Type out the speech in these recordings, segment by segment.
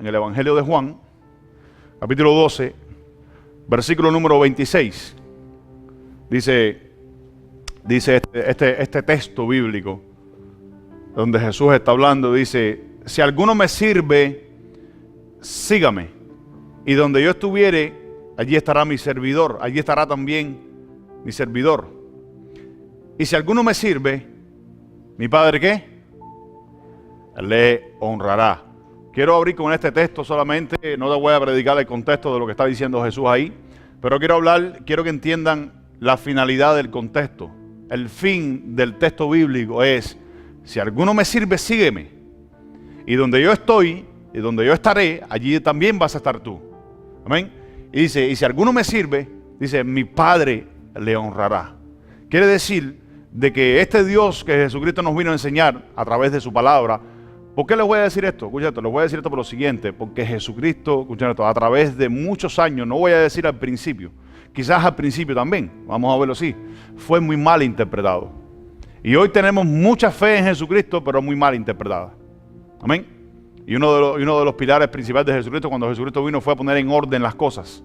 en el Evangelio de Juan, capítulo 12, versículo número 26. Dice este texto bíblico, donde Jesús está hablando, dice: si alguno me sirve, sígame, y donde yo estuviere, allí estará mi servidor, allí estará también mi servidor. Y si alguno me sirve, ¿mi Padre qué? Le honrará. Quiero abrir con este texto solamente, no te voy a predicar el contexto de lo que está diciendo Jesús ahí, pero quiero que entiendan la finalidad del contexto. El fin del texto bíblico es: si alguno me sirve, sígueme. Y donde yo estoy, y donde yo estaré, allí también vas a estar tú. Amén. Y dice: y si alguno me sirve, dice, mi Padre le honrará. Quiere decir de que este Dios que Jesucristo nos vino a enseñar a través de su palabra. ¿Por qué les voy a decir esto? Escucha esto, les voy a decir esto por lo siguiente: porque Jesucristo, escuchen esto, a través de muchos años, no voy a decir al principio, quizás al principio también, vamos a verlo así, fue muy mal interpretado. Y hoy tenemos mucha fe en Jesucristo, pero muy mal interpretada. Amén. Y uno de los pilares principales de Jesucristo, cuando Jesucristo vino, fue a poner en orden las cosas.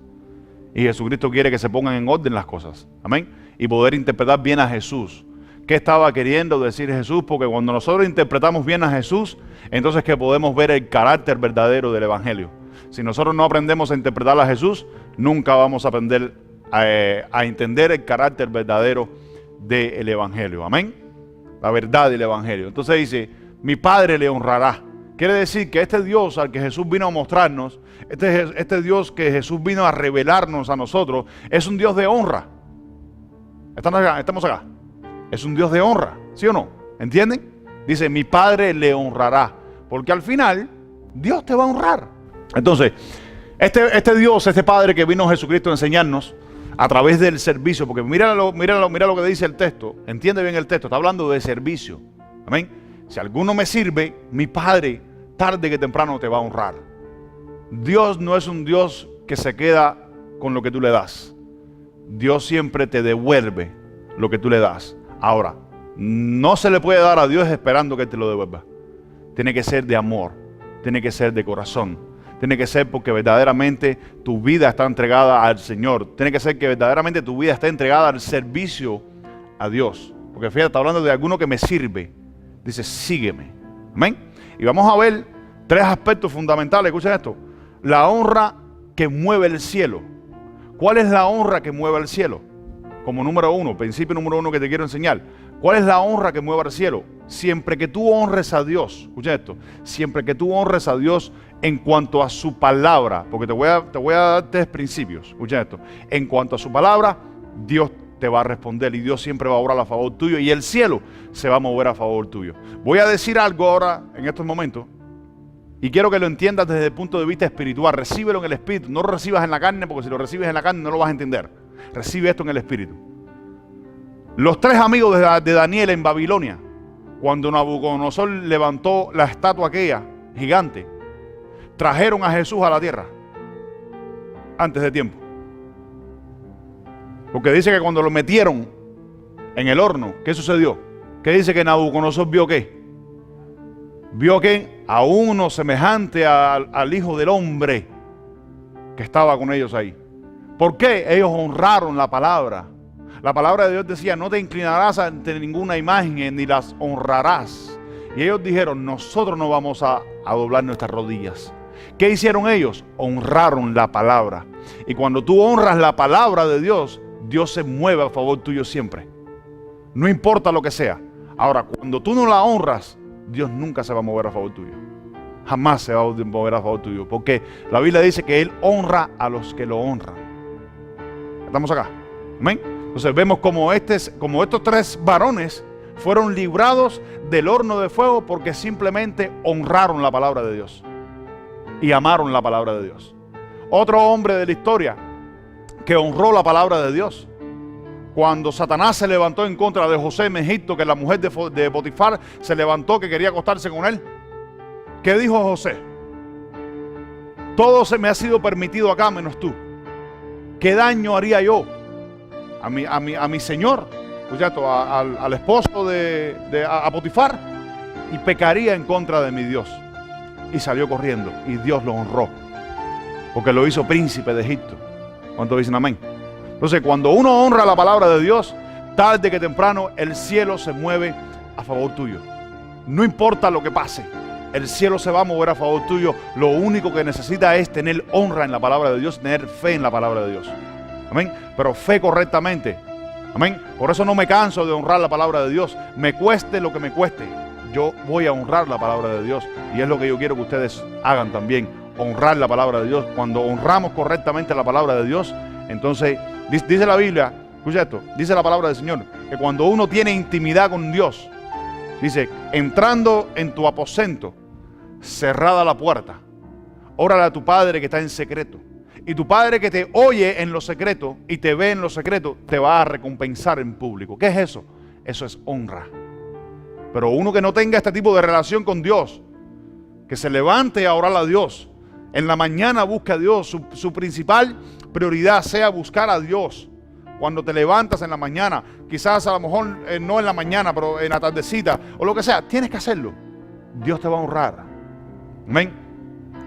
Y Jesucristo quiere que se pongan en orden las cosas. Amén. Y poder interpretar bien a Jesús. ¿Qué estaba queriendo decir Jesús? Porque cuando nosotros interpretamos bien a Jesús, entonces que podemos ver el carácter verdadero del Evangelio. Si nosotros no aprendemos a interpretar a Jesús, nunca vamos a aprender a entender el carácter verdadero del Evangelio. Amén. La verdad del Evangelio. Entonces dice: mi Padre le honrará. Quiere decir que este Dios al que Jesús vino a mostrarnos, este Dios que Jesús vino a revelarnos a nosotros, es un Dios de honra. ¿Estamos acá? Es un Dios de honra, ¿sí o no? ¿Entienden? Dice: mi Padre le honrará. Porque al final, Dios te va a honrar. Entonces, este Dios, este Padre que vino Jesucristo a enseñarnos a través del servicio, porque mira lo que dice el texto, entiende bien el texto, está hablando de servicio. Amén. Si alguno me sirve, mi Padre tarde que temprano te va a honrar. Dios no es un Dios que se queda con lo que tú le das. Dios siempre te devuelve lo que tú le das. Ahora, no se le puede dar a Dios esperando que Él te lo devuelva. Tiene que ser de amor, tiene que ser de corazón, tiene que ser porque verdaderamente tu vida está entregada al Señor. Tiene que ser que verdaderamente tu vida está entregada al servicio a Dios. Porque fíjate, está hablando de alguno que me sirve. Dice: sígueme. Amén. Y vamos a ver tres aspectos fundamentales. Escuchen esto. La honra que mueve el cielo. ¿Cuál es la honra que mueve el cielo? Como número uno, principio número uno que te quiero enseñar. ¿Cuál es la honra que mueve al cielo? Siempre que tú honres a Dios. Escuchen esto. Siempre que tú honres a Dios en cuanto a su palabra. Porque te voy a dar tres principios. Escuchen esto. En cuanto a su palabra, Dios te va a responder y Dios siempre va a obrar a favor tuyo y el cielo se va a mover a favor tuyo. Voy a decir algo ahora en estos momentos y quiero que lo entiendas desde el punto de vista espiritual. Recíbelo en el espíritu, no lo recibas en la carne, porque si lo recibes en la carne no lo vas a entender. Recibe esto en el espíritu. Los tres amigos de Daniel en Babilonia, cuando Nabucodonosor levantó la estatua aquella gigante, trajeron a Jesús a la tierra antes de tiempo. Porque dice que cuando lo metieron en el horno, ¿qué sucedió? ¿Qué dice que Nabucodonosor vio qué? Vio que a uno semejante al Hijo del Hombre que estaba con ellos ahí. ¿Por qué? Ellos honraron la palabra. La palabra de Dios decía: no te inclinarás ante ninguna imagen ni las honrarás. Y ellos dijeron: nosotros no vamos a doblar nuestras rodillas. ¿Qué hicieron ellos? Honraron la palabra. Y cuando tú honras la palabra de Dios, Dios se mueve a favor tuyo siempre. No importa lo que sea. Ahora, cuando tú no la honras, Dios nunca se va a mover a favor tuyo. Jamás se va a mover a favor tuyo. Porque la Biblia dice que Él honra a los que lo honran. ¿Estamos acá? ¿Amén? Entonces vemos como estos tres varones fueron librados del horno de fuego porque simplemente honraron la palabra de Dios. Y amaron la palabra de Dios. Otro hombre de la historia que honró la palabra de Dios. Cuando Satanás se levantó en contra de José en Egipto, que la mujer de Potifar se levantó que quería acostarse con él. ¿Qué dijo José? Todo se me ha sido permitido acá menos tú. ¿Qué daño haría yo a mi señor, al esposo a Potifar? Y pecaría en contra de mi Dios. y salió corriendo. Y Dios lo honró, porque lo hizo príncipe de Egipto. ¿Cuántos dicen amén? Entonces, cuando uno honra la palabra de Dios, tarde que temprano el cielo se mueve a favor tuyo. No importa lo que pase, el cielo se va a mover a favor tuyo. Lo único que necesita es tener honra en la palabra de Dios, tener fe en la palabra de Dios. Amén. Pero fe correctamente. Amén. Por eso no me canso de honrar la palabra de Dios. Me cueste lo que me cueste, yo voy a honrar la palabra de Dios. Y es lo que yo quiero que ustedes hagan también. Honrar la palabra de Dios. Cuando honramos correctamente la palabra de Dios, entonces dice la Biblia, escucha esto, dice la palabra del Señor, que cuando uno tiene intimidad con Dios, dice, entrando en tu aposento, cerrada la puerta, órale a tu Padre que está en secreto. Y tu Padre que te oye en lo secreto y te ve en lo secreto, te va a recompensar en público. ¿Qué es eso? Eso es honra. Pero uno que no tenga este tipo de relación con Dios, que se levante a orar a Dios, en la mañana busca a Dios, su principal prioridad sea buscar a Dios. Cuando te levantas en la mañana, quizás a lo mejor no en la mañana, pero en la tardecita o lo que sea, tienes que hacerlo. Dios te va a honrar. Amén.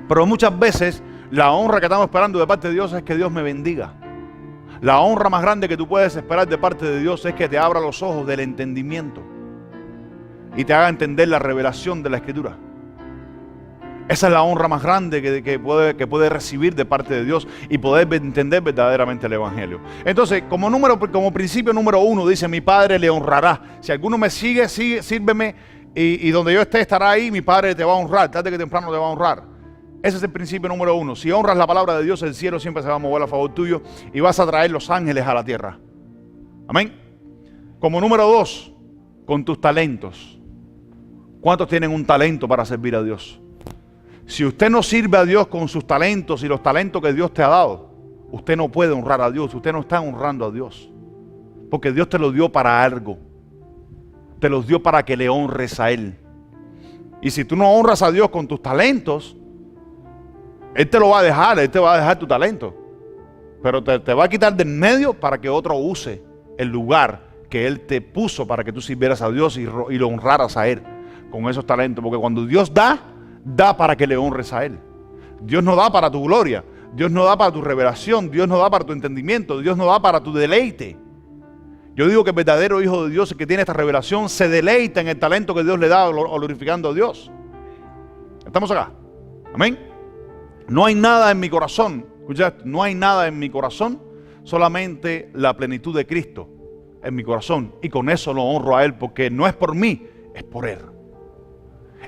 Pero muchas veces la honra que estamos esperando de parte de Dios es que Dios me bendiga. La honra más grande que tú puedes esperar de parte de Dios es que te abra los ojos del entendimiento y te haga entender la revelación de la Escritura. Esa es la honra más grande que puede recibir de parte de Dios y poder entender verdaderamente el Evangelio. Entonces, como principio número 1, dice, mi Padre le honrará. Si alguno me sigue, sírveme, y donde yo esté, estará ahí, mi Padre te va a honrar, tarde que temprano te va a honrar. Ese es el principio número 1. Si honras la palabra de Dios, el cielo siempre se va a mover a favor tuyo y vas a traer los ángeles a la tierra. Amén. Como número 2, con tus talentos. ¿Cuántos tienen un talento para servir a Dios? Si usted no sirve a Dios con sus talentos y los talentos que Dios te ha dado, usted no puede honrar a Dios, usted no está honrando a Dios. Porque Dios te lo dio para algo. Te los dio para que le honres a Él. Y si tú no honras a Dios con tus talentos, Él te lo va a dejar, Él te va a dejar tu talento. Pero te va a quitar del medio para que otro use el lugar que Él te puso para que tú sirvieras a Dios y lo honraras a Él con esos talentos. Porque cuando Dios da para que le honres a Él. Dios no da para tu gloria, Dios no da para tu revelación, Dios no da para tu entendimiento, Dios no da para tu deleite. Yo digo que el verdadero hijo de Dios, el que tiene esta revelación, se deleita en el talento que Dios le da, glorificando a Dios. ¿Estamos acá? Amén. No hay nada en mi corazón, escucha, no hay nada en mi corazón, solamente la plenitud de Cristo en mi corazón. Y con eso lo honro a Él, porque no es por mí, es por Él.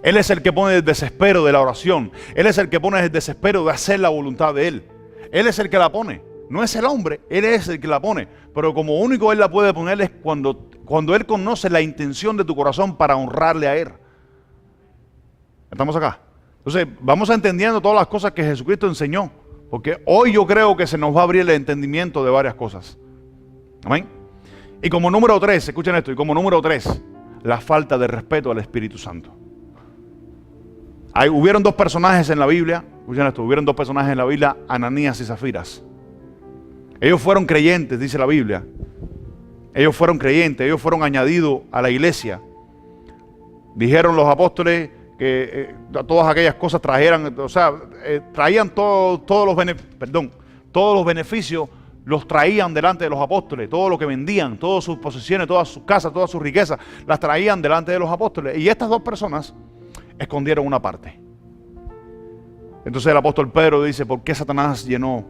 Él es el que pone el desespero de la oración. Él es el que pone el desespero de hacer la voluntad de Él. Él es el que la pone. No es el hombre, Él es el que la pone. Pero como único Él la puede poner es cuando Él conoce la intención de tu corazón para honrarle a Él. ¿Estamos acá? Entonces, vamos entendiendo todas las cosas que Jesucristo enseñó. Porque hoy yo creo que se nos va a abrir el entendimiento de varias cosas. Amén. Y como número 3, escuchen esto, y como número 3, la falta de respeto al Espíritu Santo. Hubieron dos personajes en la Biblia, escuchen esto, hubieron dos personajes en la Biblia, Ananías y Zafiras. Ellos fueron creyentes, dice la Biblia. Ellos fueron creyentes, ellos fueron añadidos a la iglesia. Dijeron los apóstoles que todas aquellas cosas trajeran, o sea, traían todos los beneficios, los traían delante de los apóstoles, todo lo que vendían, todas sus posesiones, todas sus casas, todas sus riquezas, las traían delante de los apóstoles. Y estas dos personas escondieron una parte. Entonces el apóstol Pedro dice, ¿por qué Satanás llenó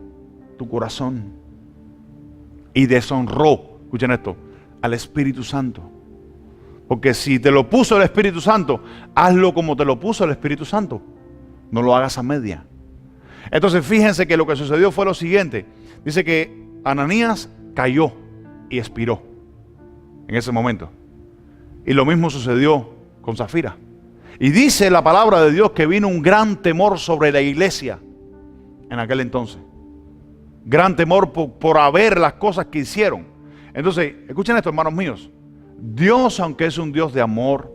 tu corazón y deshonró, escuchen esto, al Espíritu Santo? Porque si te lo puso el Espíritu Santo, hazlo como te lo puso el Espíritu Santo. No lo hagas a media. Entonces fíjense que lo que sucedió fue lo siguiente. Dice que Ananías cayó y expiró en ese momento. Y lo mismo sucedió con Zafira. Y dice la palabra de Dios que vino un gran temor sobre la iglesia en aquel entonces. Gran temor por haber las cosas que hicieron. Entonces, escuchen esto, hermanos míos. Dios, aunque es un Dios de amor,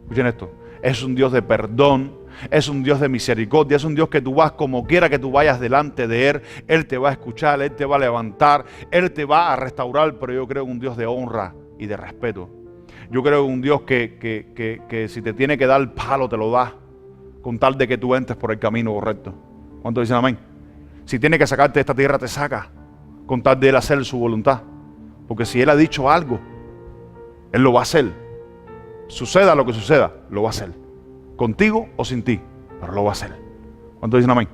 escuchen esto, es un Dios de perdón, es un Dios de misericordia, es un Dios que tú vas como quiera que tú vayas delante de Él, Él te va a escuchar, Él te va a levantar, Él te va a restaurar, pero yo creo en un Dios de honra y de respeto. Yo creo en un Dios que si te tiene que dar el palo, te lo da. con tal de que tú entres por el camino correcto. ¿Cuántos dicen amén? Si tiene que sacarte de esta tierra, te saca, con tal de él hacer su voluntad. Porque si él ha dicho algo, él lo va a hacer. Suceda lo que suceda, lo va a hacer. Contigo o sin ti, pero lo va a hacer. ¿Cuántos dicen amén?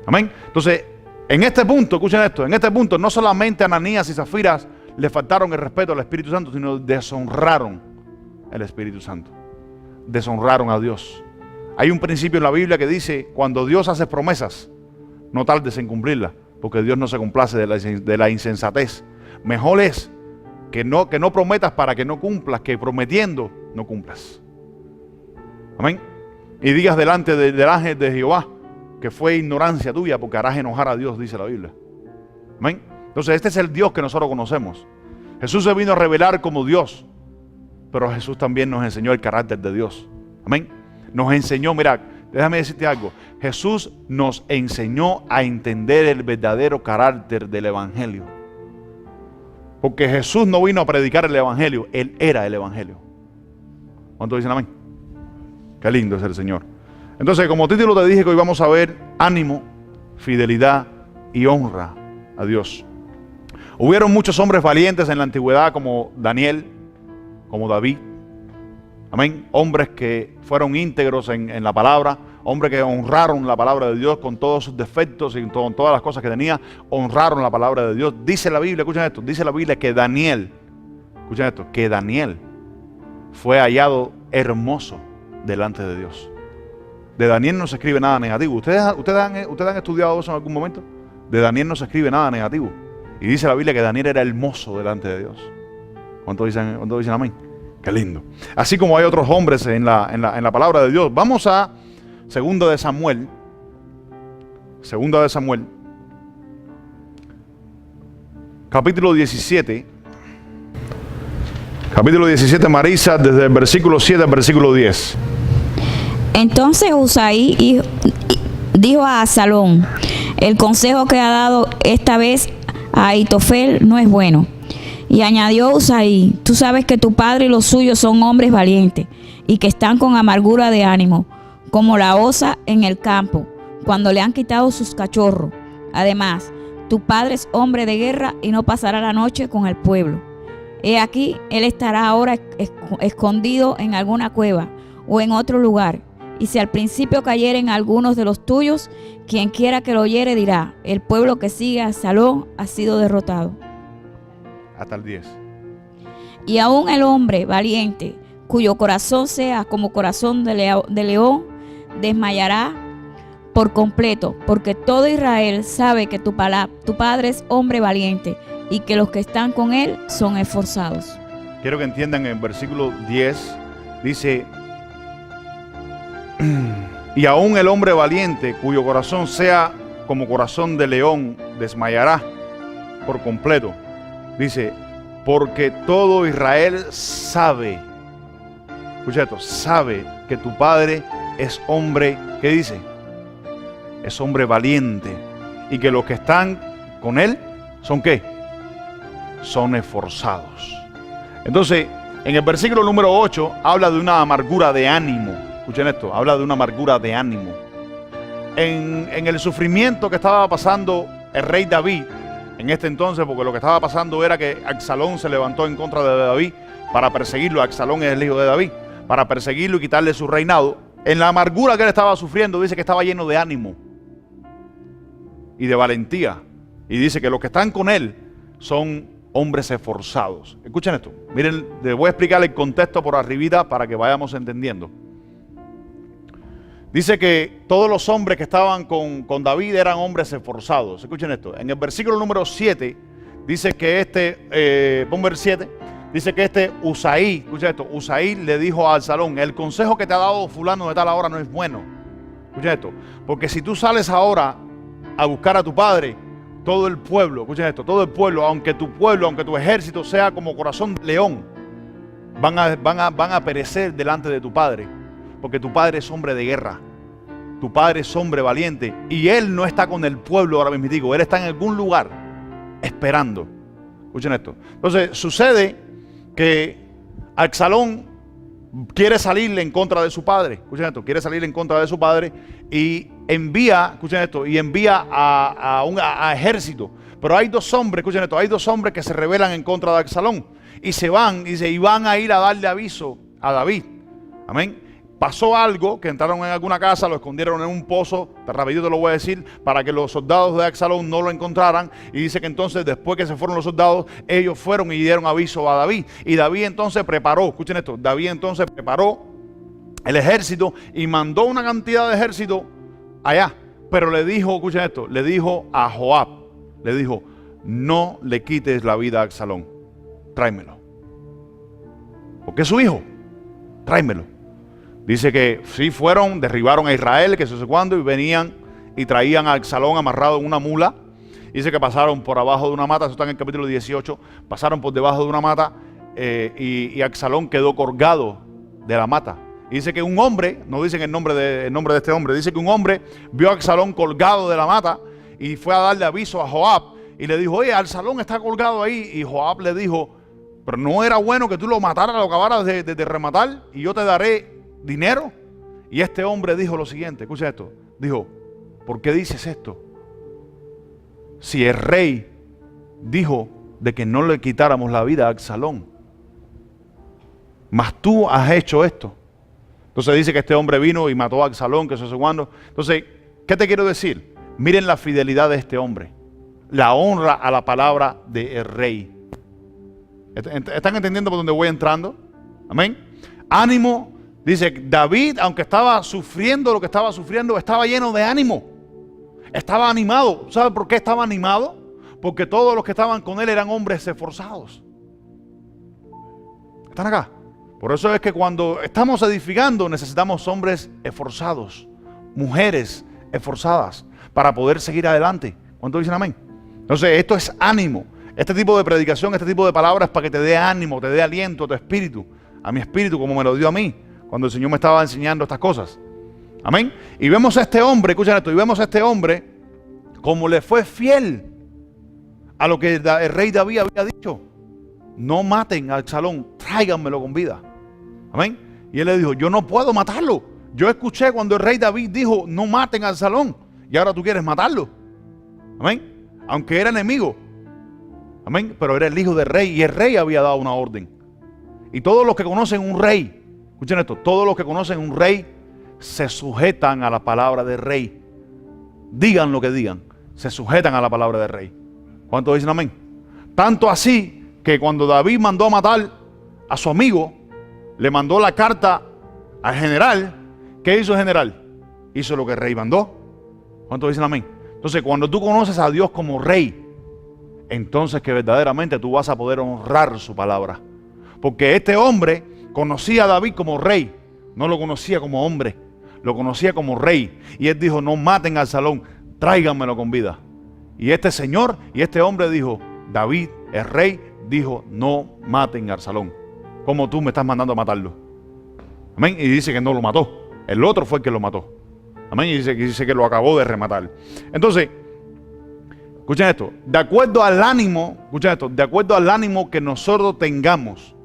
Amén. Entonces, en este punto, escuchen esto, en este punto no solamente Ananías y Zafiras le faltaron el respeto al Espíritu Santo, sino deshonraron el Espíritu Santo. Deshonraron a Dios. Hay un principio en la Biblia que dice, cuando Dios hace promesas, no tardes en cumplirlas, porque Dios no se complace de la insensatez. Mejor es que no prometas para que no cumplas, que prometiendo no cumplas. Amén. Y digas delante del ángel de Jehová que fue ignorancia tuya, porque harás enojar a Dios, dice la Biblia. Amén. Entonces este es el Dios que nosotros conocemos. Jesús se vino a revelar como Dios, pero Jesús también nos enseñó el carácter de Dios. Amén. Nos enseñó, mira, déjame decirte algo. Jesús nos enseñó a entender el verdadero carácter del Evangelio. Porque Jesús no vino a predicar el Evangelio, Él era el Evangelio. ¿Cuántos dicen amén? Qué lindo es el Señor. Entonces, como título te dije que hoy vamos a ver ánimo, fidelidad y honra a Dios. Hubieron muchos hombres valientes en la antigüedad como Daniel, como David. Amén. Hombres que fueron íntegros en la palabra, hombres que honraron la palabra de Dios con todos sus defectos y con todas las cosas que tenía, honraron la palabra de Dios. Dice la Biblia, escuchen esto, dice la Biblia que Daniel, escuchen esto, que Daniel fue hallado hermoso delante de Dios. De Daniel no se escribe nada negativo. ¿Ustedes han estudiado eso en algún momento? De Daniel no se escribe nada negativo. Y dice la Biblia que Daniel era hermoso delante de Dios. ¿Cuántos dicen amén? Qué lindo. Así como hay otros hombres en la palabra de Dios. Vamos a Segunda de Samuel. Segunda de Samuel. Capítulo 17. Capítulo 17, Marisa, desde el versículo 7 al versículo 10. Entonces Usaí dijo a Absalón: el consejo que ha dado esta vez a Ahitofel no es bueno. Y añadió Usaí: tú sabes que tu padre y los suyos son hombres valientes y que están con amargura de ánimo, como la osa en el campo, cuando le han quitado sus cachorros. Además, tu padre es hombre de guerra y no pasará la noche con el pueblo. He aquí, él estará ahora escondido en alguna cueva o en otro lugar. Y si al principio cayeren algunos de los tuyos, quien quiera que lo oyere dirá: el pueblo que sigue a Absalón ha sido derrotado. Hasta el 10. Y aún el hombre valiente, cuyo corazón sea como corazón de león, desmayará por completo, porque todo Israel sabe que tu padre es hombre valiente y que los que están con él son esforzados. Quiero que entiendan, en el versículo 10 dice: y aún el hombre valiente, cuyo corazón sea como corazón de león, desmayará por completo. Dice, porque todo Israel sabe, escucha esto, sabe que tu padre es hombre, ¿qué dice? Es hombre valiente, y que los que están con él son ¿qué? Son esforzados. Entonces, en el versículo número 8 habla de una amargura de ánimo. Escuchen esto, habla de una amargura de ánimo. En el sufrimiento que estaba pasando el rey David en este entonces, porque lo que estaba pasando era que Absalón se levantó en contra de David para perseguirlo. Absalón es el hijo de David, para perseguirlo y quitarle su reinado. En la amargura que él estaba sufriendo, dice que estaba lleno de ánimo y de valentía. Y dice que los que están con él son hombres esforzados. Escuchen esto. Miren, les voy a explicar el contexto por arribita para que vayamos entendiendo. Dice que todos los hombres que estaban con David eran hombres esforzados. Escuchen esto. En el versículo número 7 dice que pon ver 7, dice que Usaí, escuchen esto, Usaí le dijo a Absalón: el consejo que te ha dado fulano de tal ahora no es bueno. Escuchen esto, porque si tú sales ahora a buscar a tu padre, todo el pueblo, escuchen esto, todo el pueblo, aunque tu ejército sea como corazón de león, van a perecer delante de tu padre. Porque tu padre es hombre de guerra, tu padre es hombre valiente, y él no está con el pueblo ahora mismo, digo, él está en algún lugar esperando. Escuchen esto. Entonces sucede que Absalón quiere salir en contra de su padre. Escuchen esto, quiere salir en contra de su padre y envía, escuchen esto, y envía a ejército. Pero hay dos hombres, escuchen esto, hay dos hombres que se rebelan en contra de Absalón y se van, dice, y van a ir a darle aviso a David. Amén. Pasó algo, que entraron en alguna casa, lo escondieron en un pozo, rapidito te lo voy a decir, para que los soldados de Absalón no lo encontraran. Y dice que entonces, después que se fueron los soldados, ellos fueron y dieron aviso a David. Y David entonces preparó, escuchen esto, David entonces preparó el ejército y mandó una cantidad de ejército allá. Pero le dijo, escuchen esto, le dijo a Joab, le dijo, no le quites la vida a Absalón, tráemelo. Porque es su hijo, tráemelo. Dice que sí fueron, derribaron a Israel, que no sé cuándo, y venían y traían a Absalón amarrado en una mula. Dice que pasaron por abajo de una mata, eso está en el capítulo 18, pasaron por debajo de una mata y Absalón quedó colgado de la mata. Y dice que un hombre, no dicen el nombre de este hombre, dice que un hombre vio a Absalón colgado de la mata y fue a darle aviso a Joab y le dijo, oye, Absalón está colgado ahí. Y Joab le dijo, pero no era bueno que tú lo mataras, lo acabaras de rematar y yo te daré dinero. Y este hombre dijo lo siguiente, escucha esto, dijo, ¿por qué dices esto? Si el rey dijo de que no le quitáramos la vida a Absalón, mas tú has hecho esto. Entonces dice que este hombre vino y mató a Absalón, que eso es cuando. Entonces, ¿qué te quiero decir? Miren la fidelidad de este hombre, la honra a la palabra del rey. ¿Están entendiendo por dónde voy entrando? Amén. Ánimo. Dice, David, aunque estaba sufriendo lo que estaba sufriendo, estaba lleno de ánimo. Estaba animado. ¿Sabe por qué estaba animado? Porque todos los que estaban con él eran hombres esforzados. ¿Están acá? Por eso es que cuando estamos edificando necesitamos hombres esforzados, mujeres esforzadas, para poder seguir adelante. ¿Cuántos dicen amén? Entonces, esto es ánimo. Este tipo de predicación, este tipo de palabras para que te dé ánimo, te dé aliento a tu espíritu, a mi espíritu, como me lo dio a mí, cuando el Señor me estaba enseñando estas cosas. Amén. Y vemos a este hombre, escuchen esto, y vemos a este hombre como le fue fiel a lo que el rey David había dicho. No maten a Absalón, tráiganmelo con vida. Amén. Y él le dijo, yo no puedo matarlo. Yo escuché cuando el rey David dijo, no maten a Absalón, y ahora tú quieres matarlo. Amén. Aunque era enemigo. Amén. Pero era el hijo del rey y el rey había dado una orden. Y todos los que conocen un rey, escuchen esto, todos los que conocen un rey se sujetan a la palabra del rey. Digan lo que digan, se sujetan a la palabra del rey. ¿Cuántos dicen amén? Tanto así que cuando David mandó a matar a su amigo, le mandó la carta al general. ¿Qué hizo el general? Hizo lo que el rey mandó. ¿Cuántos dicen amén? Entonces, cuando tú conoces a Dios como rey, entonces que verdaderamente tú vas a poder honrar su palabra. Porque este hombre conocía a David como rey, no lo conocía como hombre, lo conocía como rey. Y él dijo, no maten a Absalón, tráiganmelo con vida. Y este señor y este hombre dijo, David, el rey, dijo, no maten a Absalón, como tú me estás mandando a matarlo. Amén. Y dice que no lo mató, el otro fue el que lo mató. Amén. Y dice que lo acabó de rematar. Entonces, escuchen esto, de acuerdo al ánimo, escuchen esto, de acuerdo al ánimo que nosotros tengamos,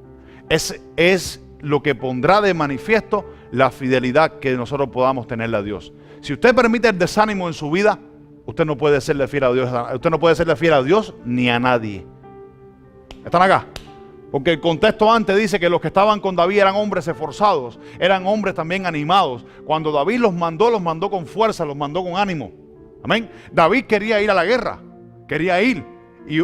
es lo que pondrá de manifiesto la fidelidad que nosotros podamos tenerle a Dios. Si usted permite el desánimo en su vida, usted no puede serle fiel a Dios. Usted no puede serle fiel a Dios ni a nadie. ¿Están acá? Porque el contexto antes dice que los que estaban con David eran hombres esforzados, eran hombres también animados. Cuando David los mandó con fuerza, los mandó con ánimo. Amén. David quería ir a la guerra, quería ir. Y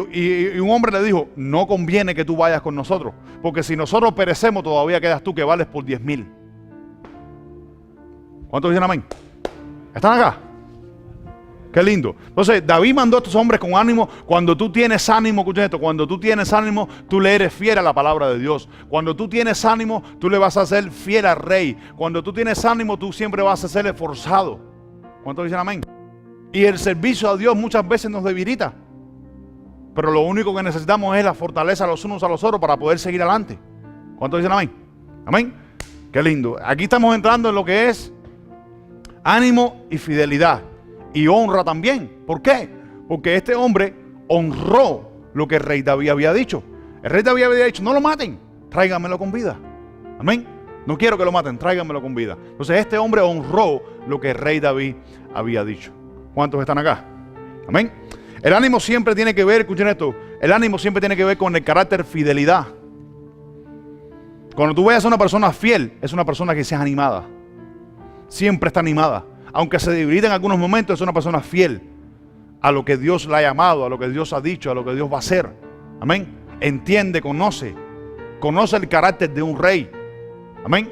un hombre le dijo, no conviene que tú vayas con nosotros, porque si nosotros perecemos todavía quedas tú que vales por 10,000. ¿Cuántos dicen amén? ¿Están acá? Qué lindo. Entonces David mandó a estos hombres con ánimo. Cuando tú tienes ánimo, escuchen esto, cuando tú tienes ánimo, tú le eres fiel a la palabra de Dios. Cuando tú tienes ánimo, tú le vas a ser fiel al rey. Cuando tú tienes ánimo, tú siempre vas a ser esforzado. ¿Cuántos dicen amén? Y el servicio a Dios muchas veces nos debilita. Pero lo único que necesitamos es la fortaleza los unos a los otros para poder seguir adelante. ¿Cuántos dicen amén? Amén. Qué lindo. Aquí estamos entrando en lo que es ánimo y fidelidad. Y honra también. ¿Por qué? Porque este hombre honró lo que el rey David había dicho. El rey David había dicho, no lo maten, tráiganmelo con vida. Amén. No quiero que lo maten, tráiganmelo con vida. Entonces este hombre honró lo que el rey David había dicho. ¿Cuántos están acá? Amén. El ánimo siempre tiene que ver, escuchen esto, el ánimo siempre tiene que ver con el carácter fidelidad. Cuando tú veas a una persona fiel, es una persona que sea animada. Siempre está animada. Aunque se debilite en algunos momentos, es una persona fiel a lo que Dios le ha llamado, a lo que Dios ha dicho, a lo que Dios va a hacer. Amén. Entiende, conoce el carácter de un rey. Amén.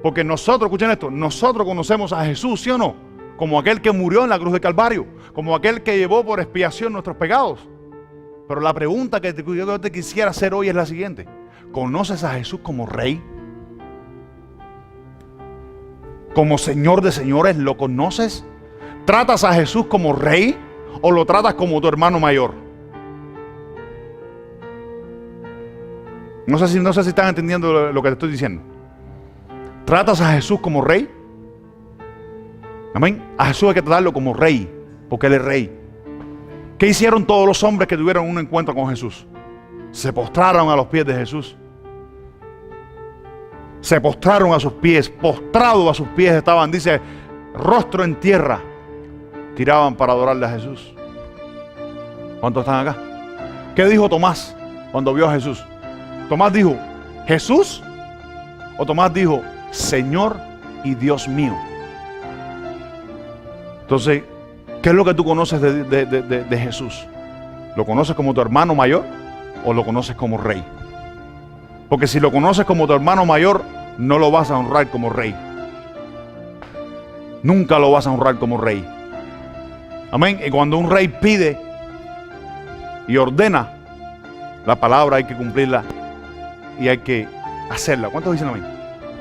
Porque nosotros, escuchen esto, nosotros conocemos a Jesús, ¿sí o no? Como aquel que murió en la cruz de Calvario, como aquel que llevó por expiación nuestros pecados. Pero la pregunta que yo te quisiera hacer hoy es la siguiente: ¿conoces a Jesús como rey? ¿Como Señor de señores? ¿Lo conoces? ¿Tratas a Jesús como rey o lo tratas como tu hermano mayor? No sé si están entendiendo lo que te estoy diciendo. ¿Tratas a Jesús como rey? Amén. A Jesús hay que tratarlo como rey, porque Él es rey. ¿Qué hicieron todos los hombres que tuvieron un encuentro con Jesús? Se postraron a los pies de Jesús. Se postraron a sus pies, postrados a sus pies estaban, dice, rostro en tierra, tiraban para adorarle a Jesús. ¿Cuántos están acá? ¿Qué dijo Tomás cuando vio a Jesús? Tomás dijo, ¿Jesús? O Tomás dijo, Señor y Dios mío. Entonces, ¿qué es lo que tú conoces de Jesús? ¿Lo conoces como tu hermano mayor o lo conoces como rey? Porque si lo conoces como tu hermano mayor, no lo vas a honrar como rey. Nunca lo vas a honrar como rey. Amén. Y cuando un rey pide y ordena, la palabra hay que cumplirla y hay que hacerla. ¿Cuántos dicen amén?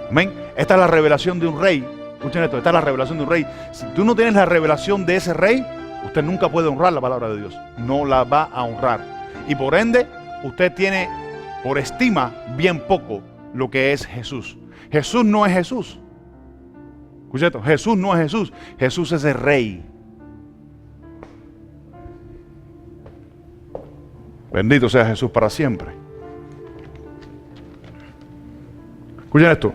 Amén. Esta es la revelación de un rey. Escuchen esto, esta es la revelación de un rey. Si tú no tienes la revelación de ese rey, usted nunca puede honrar la palabra de Dios. No la va a honrar. Y por ende, usted tiene por estima bien poco lo que es Jesús. Jesús no es Jesús. Escuchen esto, Jesús no es Jesús. Jesús es el rey. Bendito sea Jesús para siempre. Escuchen esto.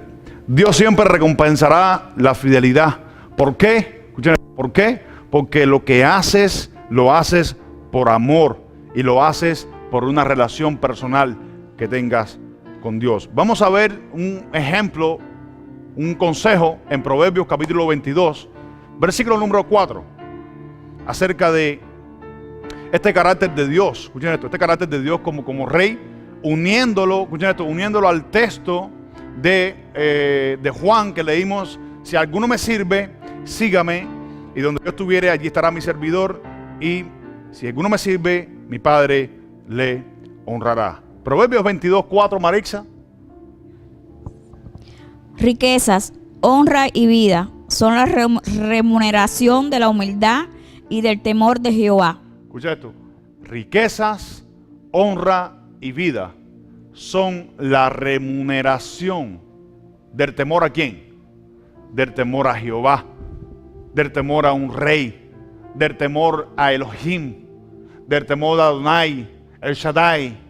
Dios siempre recompensará la fidelidad. ¿Por qué? Escuchen esto. ¿Por qué? Porque lo que haces, lo haces por amor y lo haces por una relación personal que tengas con Dios. Vamos a ver un ejemplo, un consejo en Proverbios capítulo 22, versículo número 4, acerca de este carácter de Dios. Escuchen esto, este carácter de Dios como rey, uniéndolo, escuchen esto, uniéndolo al texto de Juan que leímos. Si alguno me sirve, sígame, y donde yo estuviere, allí estará mi servidor, y si alguno me sirve, mi Padre le honrará. Proverbios 22, 4, Marixa. Riquezas, honra y vida son la remuneración de la humildad y del temor de Jehová. Escucha esto. Riquezas, honra y vida son la remuneración del temor ¿a quién? Del temor a Jehová, del temor a un rey, del temor a Elohim, del temor a Adonai, El Shaddai,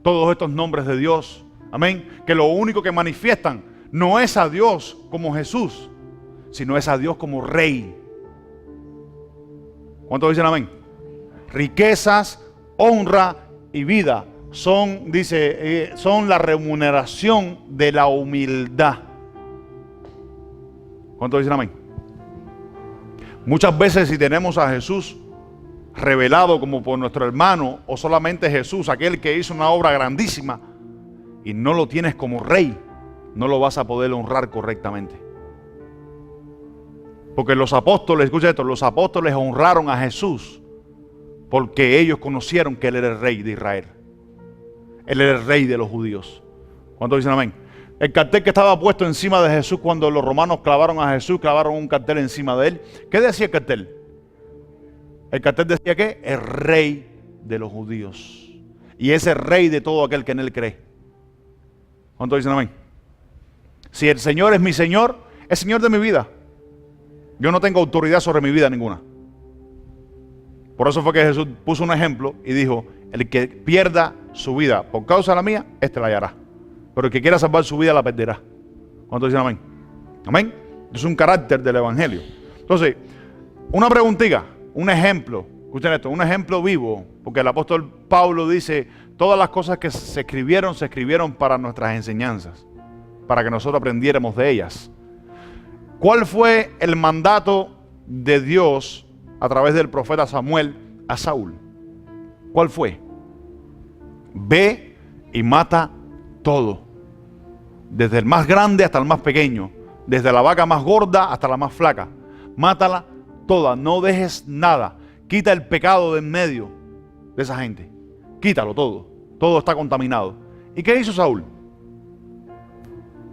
todos estos nombres de Dios, amén, que lo único que manifiestan no es a Dios como Jesús, sino es a Dios como rey. ¿Cuántos dicen amén? Riquezas, honra y vida son, dice, son la remuneración de la humildad. ¿Cuántos dicen amén? Muchas veces si tenemos a Jesús revelado como por nuestro hermano, o solamente Jesús, aquel que hizo una obra grandísima, y no lo tienes como rey, no lo vas a poder honrar correctamente. Porque los apóstoles, escucha esto, los apóstoles honraron a Jesús porque ellos conocieron que Él era el rey de Israel. Él era el rey de los judíos. ¿Cuántos dicen amén? El cartel que estaba puesto encima de Jesús cuando los romanos clavaron a Jesús, clavaron un cartel encima de Él. ¿Qué decía el cartel? El cartel decía que el rey de los judíos. Y es el rey de todo aquel que en Él cree. ¿Cuántos dicen amén? Si el Señor es mi Señor, es Señor de mi vida. Yo no tengo autoridad sobre mi vida ninguna. Por eso fue que Jesús puso un ejemplo y dijo, el que pierda su vida por causa de la mía, este la hallará. Pero el que quiera salvar su vida la perderá. ¿Cuántos dicen amén? Amén. Es un carácter del evangelio. Entonces, una preguntita, un ejemplo. Escuchen esto, un ejemplo vivo. Porque el apóstol Pablo dice, todas las cosas que se escribieron para nuestras enseñanzas. Para que nosotros aprendiéramos de ellas. ¿Cuál fue el mandato de Dios a través del profeta Samuel a Saúl? ¿Cuál fue? Ve y mata todo. Desde el más grande hasta el más pequeño. Desde la vaca más gorda hasta la más flaca. Mátala toda, no dejes nada. Quita el pecado de en medio de esa gente. Quítalo todo. Todo está contaminado. ¿Y qué hizo Saúl?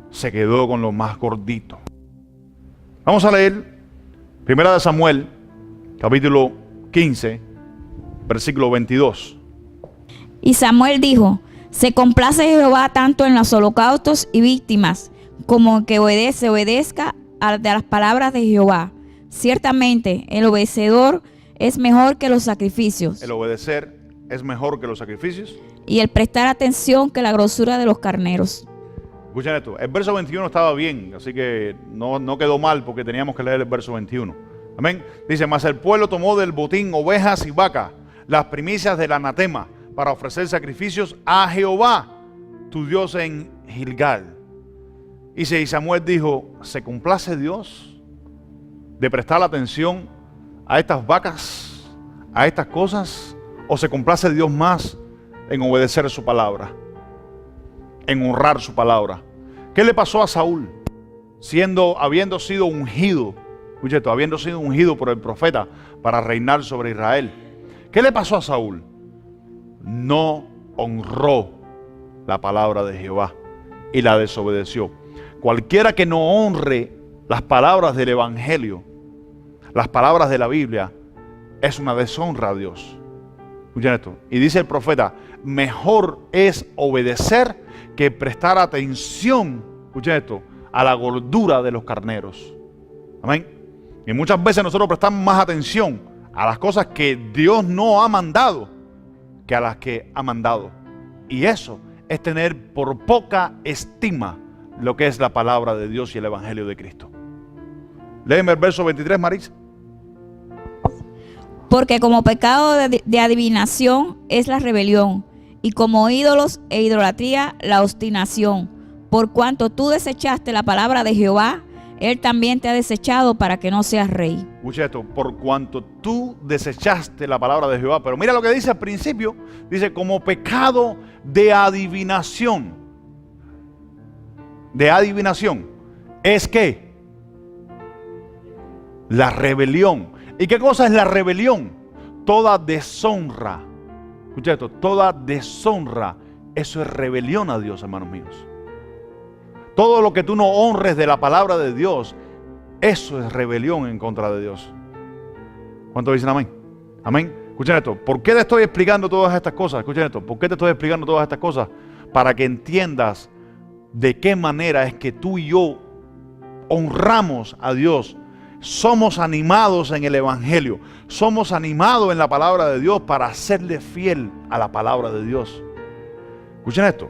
Se quedó con lo más gordito. Vamos a leer 1 Samuel, capítulo 15, versículo 22. Y Samuel dijo: se complace Jehová tanto en los holocaustos y víctimas, como que obedezca a las palabras de Jehová. Ciertamente, el obedecedor es mejor que los sacrificios. El obedecer es mejor que los sacrificios. Y el prestar atención que la grosura de los carneros. Escuchen esto, el verso 21 estaba bien, así que no quedó mal porque teníamos que leer el verso 21. Amén. Dice, mas el pueblo tomó del botín ovejas y vacas, las primicias del anatema, para ofrecer sacrificios a Jehová, tu Dios en Gilgal. Y Samuel dijo, ¿se complace Dios de prestar atención a estas vacas, a estas cosas? ¿O se complace Dios más en obedecer su palabra, en honrar su palabra? ¿Qué le pasó a Saúl? Habiendo sido ungido, escuche esto, habiendo sido ungido por el profeta para reinar sobre Israel. ¿Qué le pasó a Saúl? No honró la palabra de Jehová y la desobedeció. Cualquiera que no honre las palabras del evangelio, las palabras de la Biblia, es una deshonra a Dios. Escuchen esto. Y dice el profeta, mejor es obedecer que prestar atención, escuchen esto, a la gordura de los carneros. Amén. Y muchas veces nosotros prestamos más atención a las cosas que Dios no ha mandado que a las que ha mandado. Y eso es tener por poca estima lo que es la palabra de Dios y el evangelio de Cristo. Léeme el verso 23, Marisa. Porque como pecado de adivinación es la rebelión, y como ídolos e idolatría la obstinación. Por cuanto tú desechaste la palabra de Jehová, Él también te ha desechado para que no seas rey. Escucha esto, por cuanto tú desechaste la palabra de Jehová. Pero mira lo que dice al principio, dice como pecado de adivinación. De adivinación. ¿Es qué? La rebelión. ¿Y qué cosa es la rebelión? Toda deshonra. Escucha esto, toda deshonra, eso es rebelión a Dios, hermanos míos. Todo lo que tú no honres de la palabra de Dios, eso es rebelión en contra de Dios. ¿Cuántos dicen amén? Amén. Escuchen esto, ¿por qué te estoy explicando todas estas cosas? Escuchen esto, ¿por qué te estoy explicando todas estas cosas? Para que entiendas de qué manera es que tú y yo honramos a Dios. Somos animados en el evangelio, somos animados en la palabra de Dios para serle fiel a la palabra de Dios. Escuchen esto,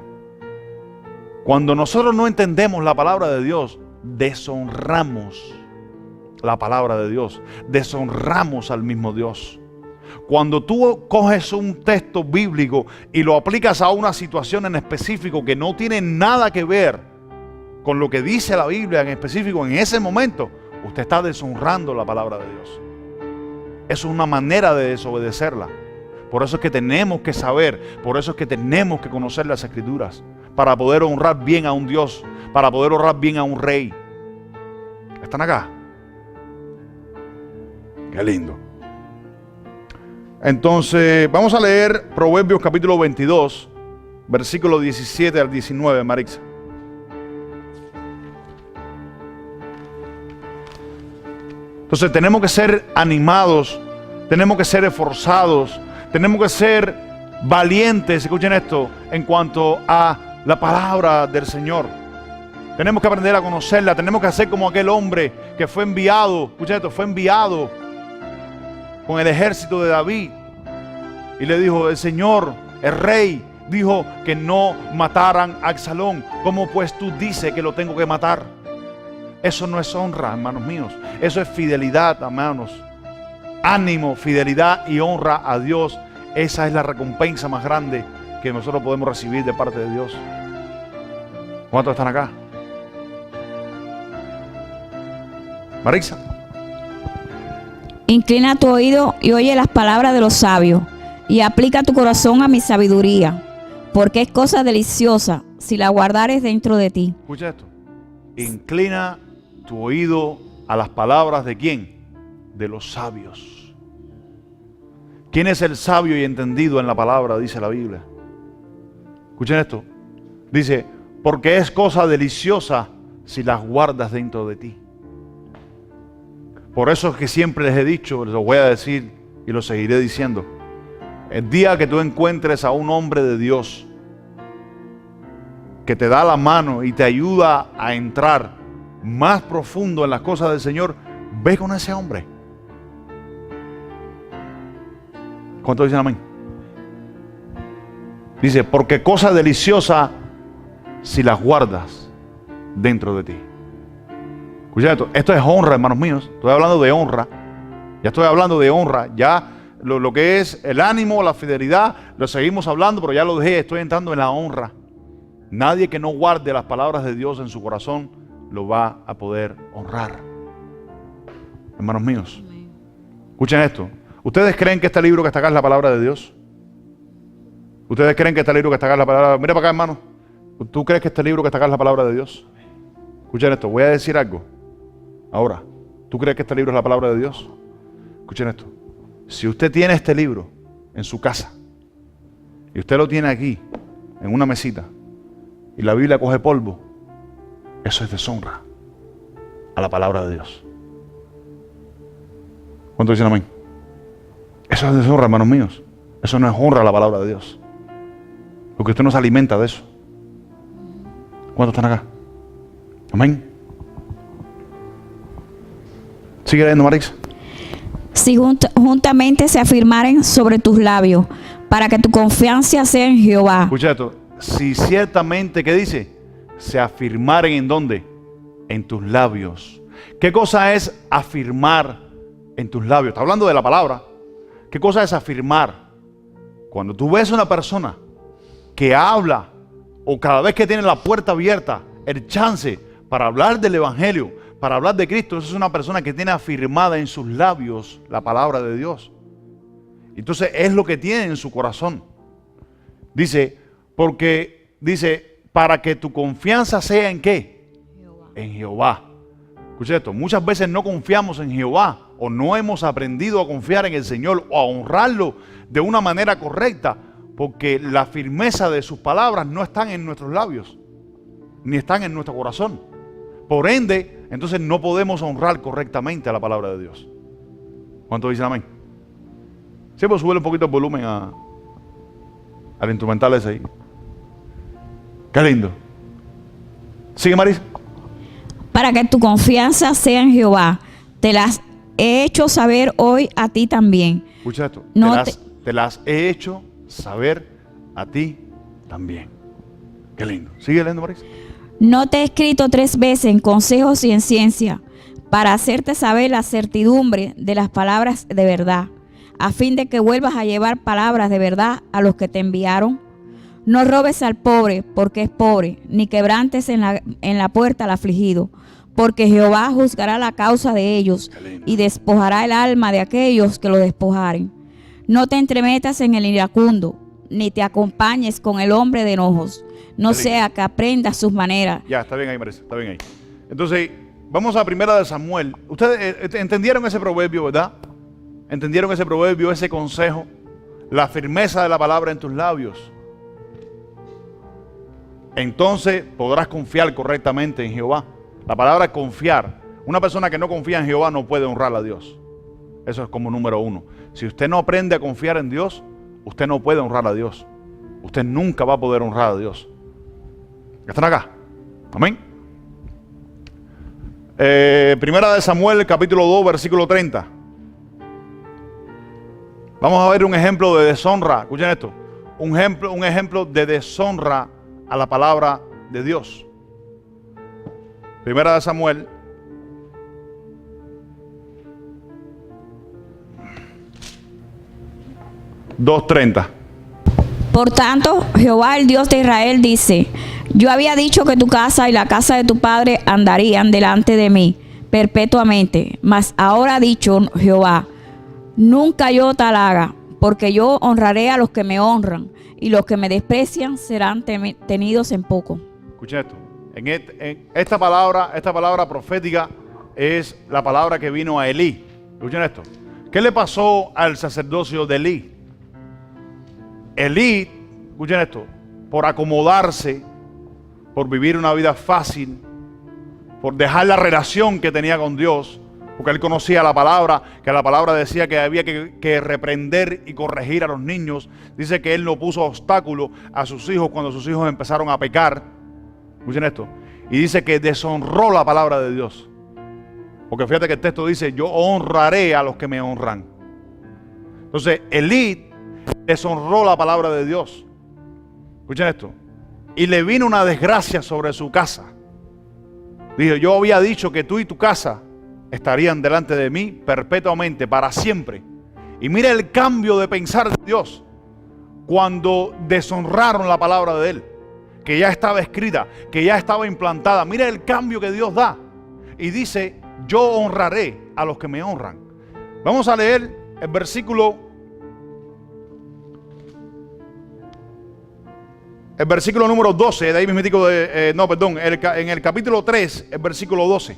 cuando nosotros no entendemos la palabra de Dios, deshonramos la palabra de Dios, deshonramos al mismo Dios. Cuando tú coges un texto bíblico y lo aplicas a una situación en específico que no tiene nada que ver con lo que dice la Biblia en específico en ese momento, usted está deshonrando la palabra de Dios. Eso es una manera de desobedecerla. Por eso es que tenemos que saber, por eso es que tenemos que conocer las Escrituras, para poder honrar bien a un Dios, para poder honrar bien a un rey. ¿Están acá? Qué lindo. Entonces, vamos a leer Proverbios capítulo 22, versículo 17 al 19, Marixa. Entonces tenemos que ser animados, tenemos que ser esforzados, tenemos que ser valientes, escuchen esto, en cuanto a la palabra del Señor. Tenemos que aprender a conocerla, tenemos que hacer como aquel hombre que fue enviado, escuchen esto, fue enviado con el ejército de David y le dijo, el Señor, el rey, dijo que no mataran a Absalón. ¿Cómo pues tú dices que lo tengo que matar? Eso no es honra, hermanos míos. Eso es fidelidad, hermanos. Ánimo, fidelidad y honra a Dios. Esa es la recompensa más grande que nosotros podemos recibir de parte de Dios. ¿Cuántos están acá? Marisa. Inclina tu oído y oye las palabras de los sabios, y aplica tu corazón a mi sabiduría, porque es cosa deliciosa si la guardares dentro de ti. Escucha esto. Inclina tu oído a las palabras ¿de quién? De los sabios. ¿Quién es el sabio y entendido en la palabra? Dice la Biblia. Escuchen esto. Dice, porque es cosa deliciosa si las guardas dentro de ti. Por eso es que siempre les he dicho, les lo voy a decir y lo seguiré diciendo. El día que tú encuentres a un hombre de Dios que te da la mano y te ayuda a entrar más profundo en las cosas del Señor, ve con ese hombre. ¿Cuántos dicen amén? Dice, porque cosa deliciosa si las guardas dentro de ti. Escucha esto, esto es honra, hermanos míos. Estoy hablando de honra. Ya estoy hablando de honra. Ya lo que es el ánimo, la fidelidad, lo seguimos hablando, pero ya lo dejé. Estoy entrando en la honra. Nadie que no guarde las palabras de Dios en su corazón lo va a poder honrar. Hermanos míos, escuchen esto. ¿Ustedes creen que este libro que está acá es la palabra de Dios? ¿Ustedes creen que este libro que está acá es la palabra? Mira para acá, hermano. ¿Tú crees que este libro que está acá es la palabra de Dios? Escuchen esto, voy a decir algo. Ahora, ¿tú crees que este libro es la palabra de Dios? Escuchen esto. Si usted tiene este libro en su casa y usted lo tiene aquí, en una mesita, y la Biblia coge polvo, eso es deshonra a la palabra de Dios. ¿Cuántos dicen amén? Eso es deshonra, hermanos míos. Eso no es honra a la palabra de Dios. Porque usted no se alimenta de eso. ¿Cuántos están acá? Amén. Sigue leyendo, Marix. Si juntamente se afirmaren sobre tus labios, para que tu confianza sea en Jehová. Escucha esto. Si ciertamente, ¿qué dice? Se afirmaren ¿en dónde? En tus labios. ¿Qué cosa es afirmar en tus labios? Está hablando de la palabra. ¿Qué cosa es afirmar? Cuando tú ves a una persona que habla, o cada vez que tiene la puerta abierta, el chance para hablar del Evangelio, para hablar de Cristo, esa es una persona que tiene afirmada en sus labios la palabra de Dios. Entonces es lo que tiene en su corazón. Dice, porque dice, para que tu confianza sea ¿en qué? Jehová. En Jehová. Escucha esto, muchas veces no confiamos en Jehová, o no hemos aprendido a confiar en el Señor, o a honrarlo de una manera correcta, porque la firmeza de sus palabras no están en nuestros labios, ni están en nuestro corazón. Por ende, entonces no podemos honrar correctamente a la palabra de Dios. ¿Cuántos dicen amén? Sí, pues sube un poquito el volumen al instrumental ese ahí. Qué lindo. Sigue, Marisa. Para que tu confianza sea en Jehová, te las he hecho saber hoy a ti también. Escucha esto. No te las he hecho saber a ti también. Qué lindo. Sigue leyendo, Marisa. No te he escrito 3 veces en consejos y en ciencia, para hacerte saber la certidumbre de las palabras de verdad, a fin de que vuelvas a llevar palabras de verdad a los que te enviaron. No robes al pobre, porque es pobre, ni quebrantes en la puerta al afligido, porque Jehová juzgará la causa de ellos y despojará el alma de aquellos que lo despojaren. No te entremetas en el iracundo, ni te acompañes con el hombre de enojos, no sea que aprendas sus maneras. Ya, está bien ahí, Marisa, está bien ahí. Entonces, vamos a primera de Samuel. Ustedes entendieron ese proverbio, ¿verdad? ¿Entendieron ese proverbio, ese consejo? La firmeza de la palabra en tus labios. Entonces podrás confiar correctamente en Jehová. La palabra confiar. Una persona que no confía en Jehová no puede honrar a Dios. Eso es como número 1. Si usted no aprende a confiar en Dios, usted no puede honrar a Dios. Usted nunca va a poder honrar a Dios. ¿Están acá? Amén. Primera de Samuel, capítulo 2, versículo 30. Vamos a ver un ejemplo de deshonra. Escuchen esto. un ejemplo de deshonra a la palabra de Dios. Primera de Samuel 2:30. Por tanto, Jehová, el Dios de Israel, dice: yo había dicho que tu casa y la casa de tu padre andarían delante de mí perpetuamente. Mas ahora ha dicho Jehová: nunca yo tal haga, porque yo honraré a los que me honran, y los que me desprecian serán tenidos en poco. Escuchen esto. Esta palabra profética es la palabra que vino a Elí. Escuchen esto. ¿Qué le pasó al sacerdocio de Elí? Elí, escuchen esto, por acomodarse, por vivir una vida fácil, por dejar la relación que tenía con Dios, porque él conocía la palabra, que la palabra decía que había que reprender y corregir a los niños. Dice que él no puso obstáculo a sus hijos cuando sus hijos empezaron a pecar. Escuchen esto. Y dice que deshonró la palabra de Dios. Porque fíjate que el texto dice: yo honraré a los que me honran. Entonces, Elí deshonró la palabra de Dios. Escuchen esto. Y le vino una desgracia sobre su casa. Dijo: yo había dicho que tú y tu casa estarían delante de mí perpetuamente, para siempre. Y mira el cambio de pensar de Dios cuando deshonraron la palabra de él, que ya estaba escrita, que ya estaba implantada. Mira el cambio que Dios da. Y dice: yo honraré a los que me honran. Vamos a leer el versículo número 12, de ahí mismo, en el capítulo 3, el versículo 12.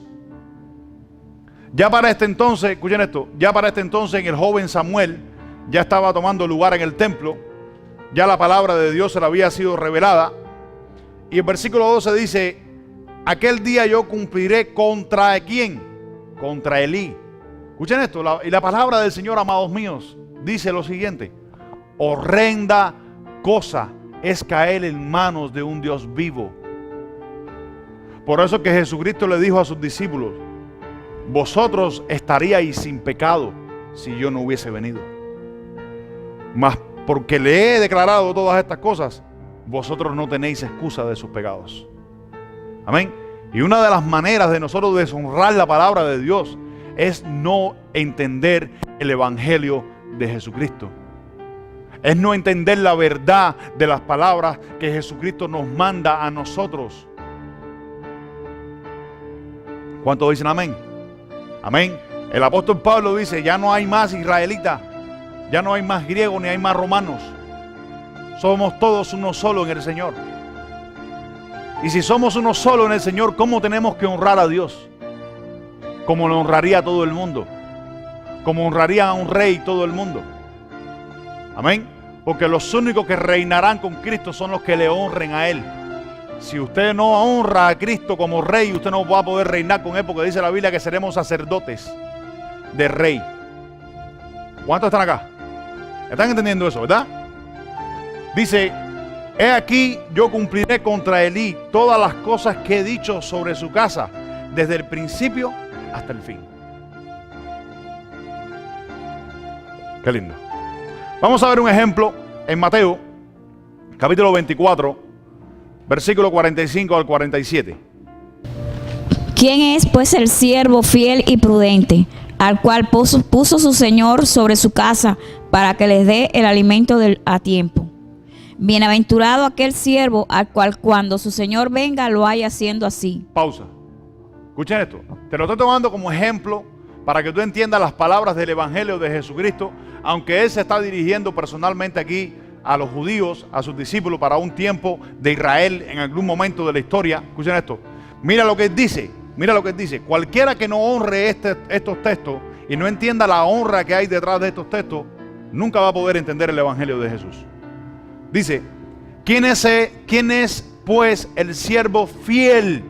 Ya para este entonces, escuchen esto, ya para este entonces el joven Samuel ya estaba tomando lugar en el templo, ya la palabra de Dios se le había sido revelada. Y el versículo 12 dice: aquel día yo cumpliré ¿contra quién? Contra Elí. Escuchen esto, y la palabra del Señor, amados míos, dice lo siguiente: horrenda cosa es caer en manos de un Dios vivo. Por eso que Jesucristo le dijo a sus discípulos: vosotros estaríais sin pecado si yo no hubiese venido. Mas porque le he declarado todas estas cosas, vosotros no tenéis excusa de sus pecados. Amén. Y una de las maneras de nosotros deshonrar la palabra de Dios es no entender el evangelio de Jesucristo. Es no entender la verdad de las palabras que Jesucristo nos manda a nosotros. ¿Cuántos dicen amén? Amén. El apóstol Pablo dice: ya no hay más israelitas, ya no hay más griegos ni hay más romanos. Somos todos uno solo en el Señor. Y si somos uno solo en el Señor, ¿cómo tenemos que honrar a Dios? Como lo honraría todo el mundo, como honraría a un rey todo el mundo. Amén. Porque los únicos que reinarán con Cristo son los que le honren a Él. Si usted no honra a Cristo como rey, usted no va a poder reinar con Él, porque dice la Biblia que seremos sacerdotes de rey. ¿Cuántos están acá? ¿Están entendiendo eso, verdad? Dice: he aquí yo cumpliré contra Elí todas las cosas que he dicho sobre su casa, desde el principio hasta el fin. Qué lindo. Vamos a ver un ejemplo en Mateo, capítulo 24, versículo 45 al 47. ¿Quién es pues el siervo fiel y prudente, al cual puso su señor sobre su casa, para que les dé el alimento a tiempo? Bienaventurado aquel siervo al cual cuando su señor venga lo haya haciendo así. Pausa. Escuchen esto. Te lo estoy tomando como ejemplo para que tú entiendas las palabras del evangelio de Jesucristo, aunque Él se está dirigiendo personalmente aquí a los judíos, a sus discípulos, para un tiempo de Israel en algún momento de la historia. Escuchen esto. Mira lo que Él dice. Mira lo que Él dice. Cualquiera que no honre estos textos y no entienda la honra que hay detrás de estos textos, nunca va a poder entender el evangelio de Jesús. Dice: ¿quién es pues el siervo fiel?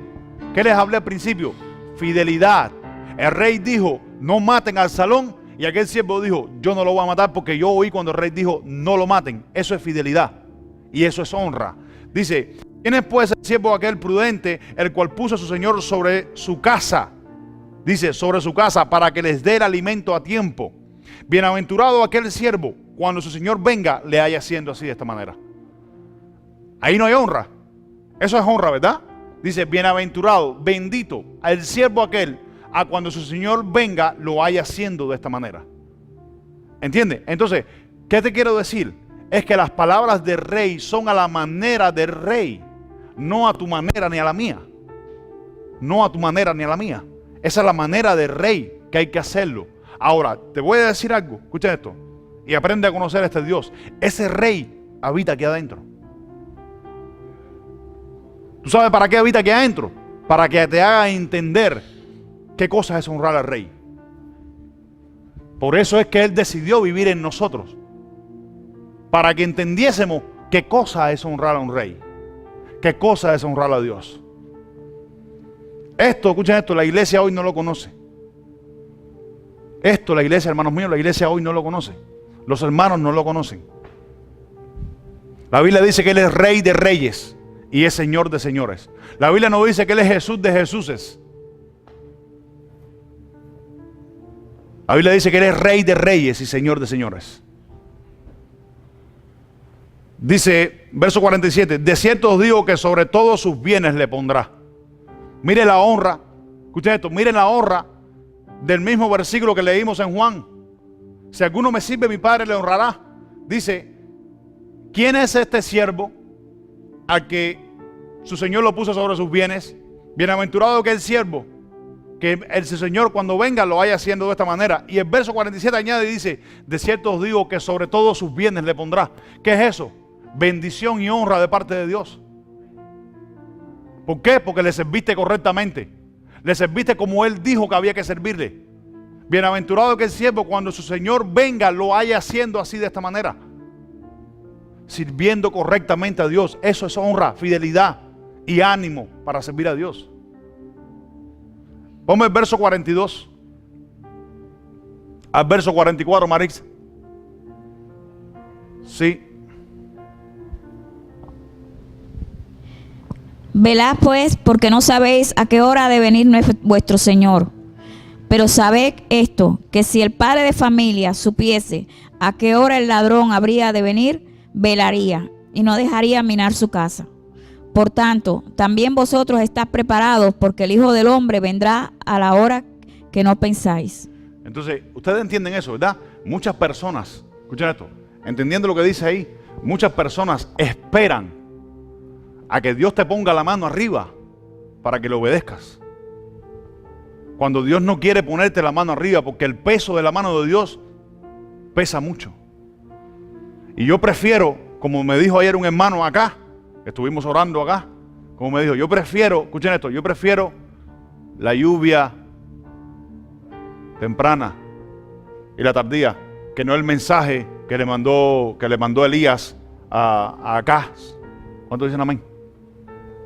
¿Qué les hablé al principio? Fidelidad. El rey dijo: no maten al Absalón, y aquel siervo dijo: yo no lo voy a matar, porque yo oí cuando el rey dijo: no lo maten. Eso es fidelidad y eso es honra. Dice: ¿quién es pues el siervo aquel prudente, el cual puso a su señor sobre su casa? Dice: sobre su casa, para que les dé el alimento a tiempo. Bienaventurado aquel siervo, cuando su señor venga, le haya haciendo así, de esta manera. Ahí no hay honra. Eso es honra, ¿verdad? Dice, bienaventurado, bendito al siervo aquel, a cuando su Señor venga lo vaya haciendo de esta manera. ¿Entiendes? Entonces, ¿qué te quiero decir? Es que las palabras del rey son a la manera del rey, no a tu manera ni a la mía. No a tu manera ni a la mía. Esa es la manera del rey que hay que hacerlo. Ahora, te voy a decir algo, escucha esto, y aprende a conocer a este Dios. Ese rey habita aquí adentro. ¿Tú sabes para qué habita aquí adentro? Para que te haga entender qué cosa es honrar al rey. Por eso es que Él decidió vivir en nosotros. Para que entendiésemos qué cosa es honrar a un rey. Qué cosa es honrar a Dios. Esto, escuchen esto, la iglesia hoy no lo conoce. Esto, la iglesia, hermanos míos, la iglesia hoy no lo conoce. Los hermanos no lo conocen. La Biblia dice que Él es Rey de reyes y es Señor de señores. La Biblia no dice que Él es Jesús de Jesuses. La Biblia dice que Él es Rey de reyes y Señor de señores. Dice, verso 47, de cierto os digo que sobre todos sus bienes le pondrá. Mire la honra, escuchen esto, miren la honra del mismo versículo que leímos en Juan. Si alguno me sirve, mi Padre le honrará. Dice, ¿quién es este siervo al que su Señor lo puso sobre sus bienes? Bienaventurado que el siervo, que el Señor cuando venga lo vaya haciendo de esta manera. Y el verso 47 añade y dice, de cierto os digo que sobre todos sus bienes le pondrá. ¿Qué es eso? Bendición y honra de parte de Dios. ¿Por qué? Porque le serviste correctamente. Le serviste como Él dijo que había que servirle. Bienaventurado que el siervo cuando su Señor venga lo vaya haciendo así de esta manera. Sirviendo correctamente a Dios. Eso es honra, fidelidad y ánimo para servir a Dios. Ponme el verso 42 al verso 44, Marix. Sí. Velad pues, porque no sabéis a qué hora ha de venir vuestro Señor. Pero sabed esto, que si el padre de familia supiese a qué hora el ladrón habría de venir, velaría y no dejaría minar su casa. Por tanto, también vosotros estad preparados, porque el Hijo del Hombre vendrá a la hora que no pensáis. Entonces, ustedes entienden eso, ¿verdad? Muchas personas, escuchen esto, entendiendo lo que dice ahí, muchas personas esperan a que Dios te ponga la mano arriba para que le obedezcas. Cuando Dios no quiere ponerte la mano arriba, porque el peso de la mano de Dios pesa mucho. Y yo prefiero, como me dijo ayer un hermano acá, estuvimos orando acá, como me dijo, yo prefiero, escuchen esto, yo prefiero la lluvia temprana y la tardía, que no el mensaje que le mandó Elías a Acaz. ¿Cuántos dicen amén?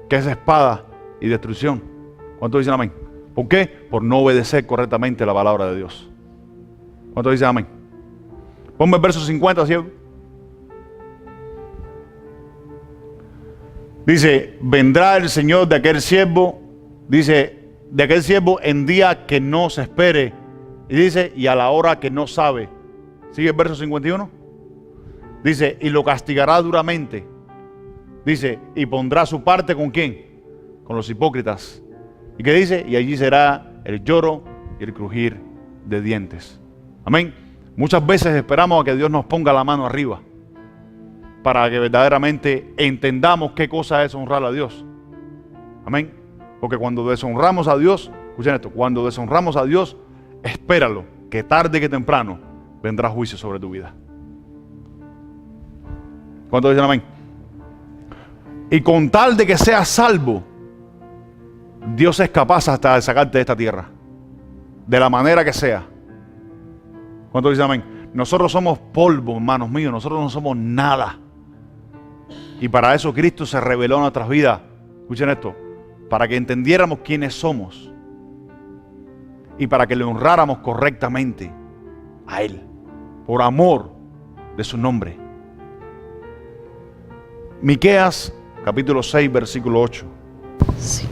Que es espada y destrucción. ¿Cuántos dicen amén? ¿Por qué? Por no obedecer correctamente la palabra de Dios. ¿Cuántos dicen amén? Ponme el verso 50, ¿sí? Dice, vendrá el Señor de aquel siervo, dice, de aquel siervo en día que no se espere. Y dice, y a la hora que no sabe. ¿Sigue el verso 51? Dice, y lo castigará duramente. Dice, y pondrá su parte ¿con quién? Con los hipócritas. ¿Y qué dice? Y allí será el lloro y el crujir de dientes. Amén. Muchas veces esperamos a que Dios nos ponga la mano arriba para que verdaderamente entendamos qué cosa es honrar a Dios. Amén. Porque cuando deshonramos a Dios, escuchen esto, cuando deshonramos a Dios, espéralo, que tarde que temprano vendrá juicio sobre tu vida. ¿Cuántos dicen amén? Y con tal de que seas salvo, Dios es capaz hasta de sacarte de esta tierra, de la manera que sea. ¿Cuántos dicen amén? Nosotros somos polvo, hermanos míos, nosotros no somos nada. Y para eso Cristo se reveló en nuestras vidas. Escuchen esto, para que entendiéramos quiénes somos y para que le honráramos correctamente a Él, por amor de su nombre. Miqueas capítulo 6, versículo 8. Sí.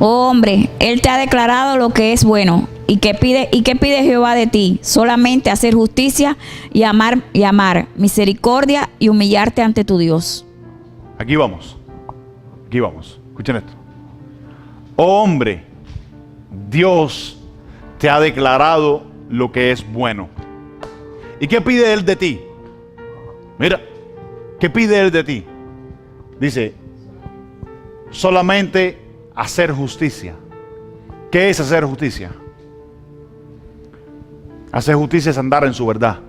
Oh hombre, Él te ha declarado lo que es bueno. ¿Y qué pide Jehová de ti? Solamente hacer justicia y amar misericordia y humillarte ante tu Dios. Aquí vamos. Aquí vamos. Escuchen esto. Oh hombre, Dios te ha declarado lo que es bueno. ¿Y qué pide Él de ti? Mira, ¿qué pide Él de ti? Dice, solamente hacer justicia. ¿Qué es hacer justicia? Hacer justicia es andar en su verdad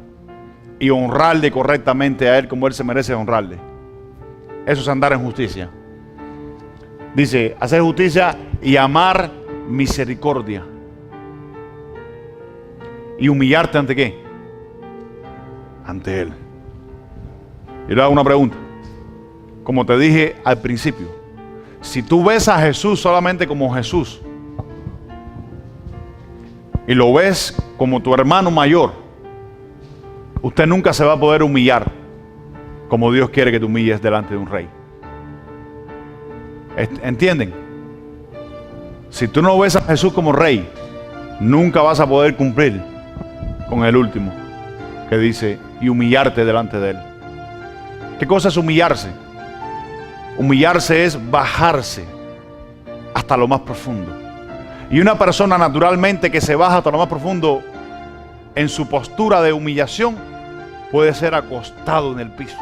y honrarle correctamente a Él como Él se merece honrarle. Eso es andar en justicia. Dice, hacer justicia y amar misericordia. ¿Y humillarte ante qué? Ante Él. Y le hago una pregunta. Como te dije al principio, si tú ves a Jesús solamente como Jesús y lo ves como tu hermano mayor, usted nunca se va a poder humillar como Dios quiere que te humilles delante de un rey. ¿Entienden? Si tú no ves a Jesús como rey, nunca vas a poder cumplir con el último que dice, y humillarte delante de Él. ¿Qué cosa es humillarse? Humillarse es bajarse hasta lo más profundo. Y una persona naturalmente que se baja hasta lo más profundo en su postura de humillación puede ser acostado en el piso,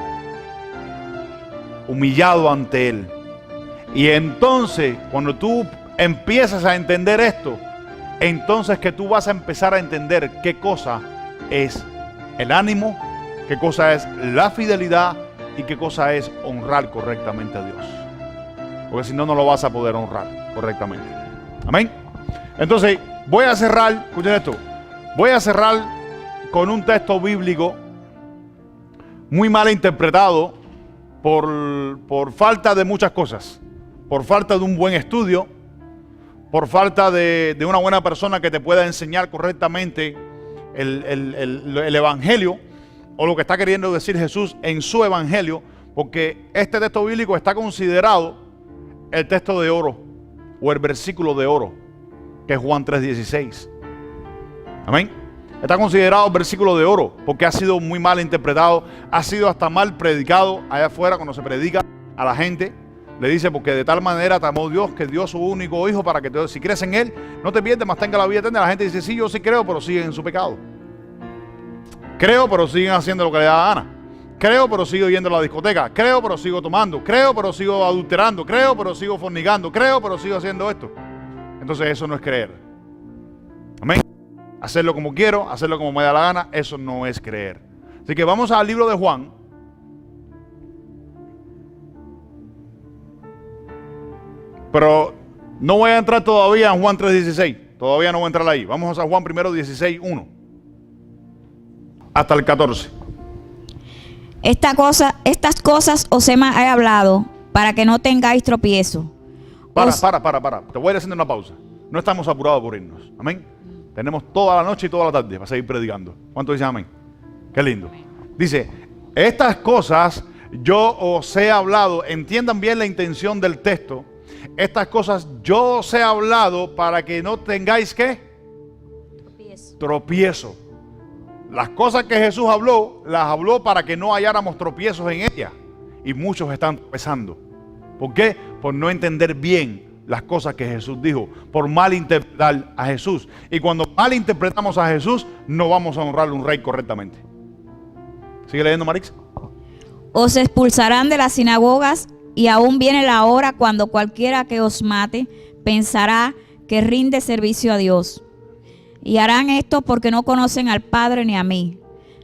humillado ante Él. Y entonces, cuando tú empiezas a entender esto, entonces que tú vas a empezar a entender qué cosa es el ánimo, qué cosa es la fidelidad y qué cosa es honrar correctamente a Dios. Porque si no, no lo vas a poder honrar correctamente. Amén. Entonces, voy a cerrar, escuchen esto, voy a cerrar con un texto bíblico muy mal interpretado por falta de muchas cosas. Por falta de un buen estudio, por falta de una buena persona que te pueda enseñar correctamente el evangelio o lo que está queriendo decir Jesús en su evangelio, porque este texto bíblico está considerado el texto de oro o el versículo de oro, que es Juan 3:16. Amén. Está considerado el versículo de oro porque ha sido muy mal interpretado, ha sido hasta mal predicado allá afuera cuando se predica a la gente. Le dice, porque de tal manera te amó Dios que dio su único hijo para que si crees en Él, no te pierdas, mas tenga la vida eterna. La gente dice, sí, yo sí creo, pero siguen en su pecado. Creo, pero siguen haciendo lo que le da la gana. Creo, pero sigo yendo a la discoteca. Creo, pero sigo tomando. Creo, pero sigo adulterando. Creo, pero sigo fornicando. Creo, pero sigo haciendo esto. Entonces eso no es creer. Amén. Hacerlo como quiero, hacerlo como me da la gana, eso no es creer. Así que vamos al libro de Juan. Pero no voy a entrar todavía en Juan 3:16. Todavía no voy a entrar ahí. Vamos a Juan primero 16:1 hasta el 14. Estas cosas os he hablado para que no tengáis tropiezo. Para. Te voy a ir haciendo una pausa. No estamos apurados por irnos. Amén. Tenemos toda la noche y toda la tarde para seguir predicando. ¿Cuánto dicen amén? Qué lindo. Dice, estas cosas yo os he hablado. Entiendan bien la intención del texto. Estas cosas yo os he hablado para que no tengáis ¿qué? Tropiezo. Las cosas que Jesús habló, las habló para que no halláramos tropiezos en ellas. Y muchos están tropezando. ¿Por qué? Por no entender bien las cosas que Jesús dijo, por malinterpretar a Jesús. Y cuando malinterpretamos a Jesús, no vamos a honrar a un rey correctamente. ¿Sigue leyendo, Marix? Os expulsarán de las sinagogas, y aún viene la hora cuando cualquiera que os mate pensará que rinde servicio a Dios. Y harán esto porque no conocen al Padre ni a mí.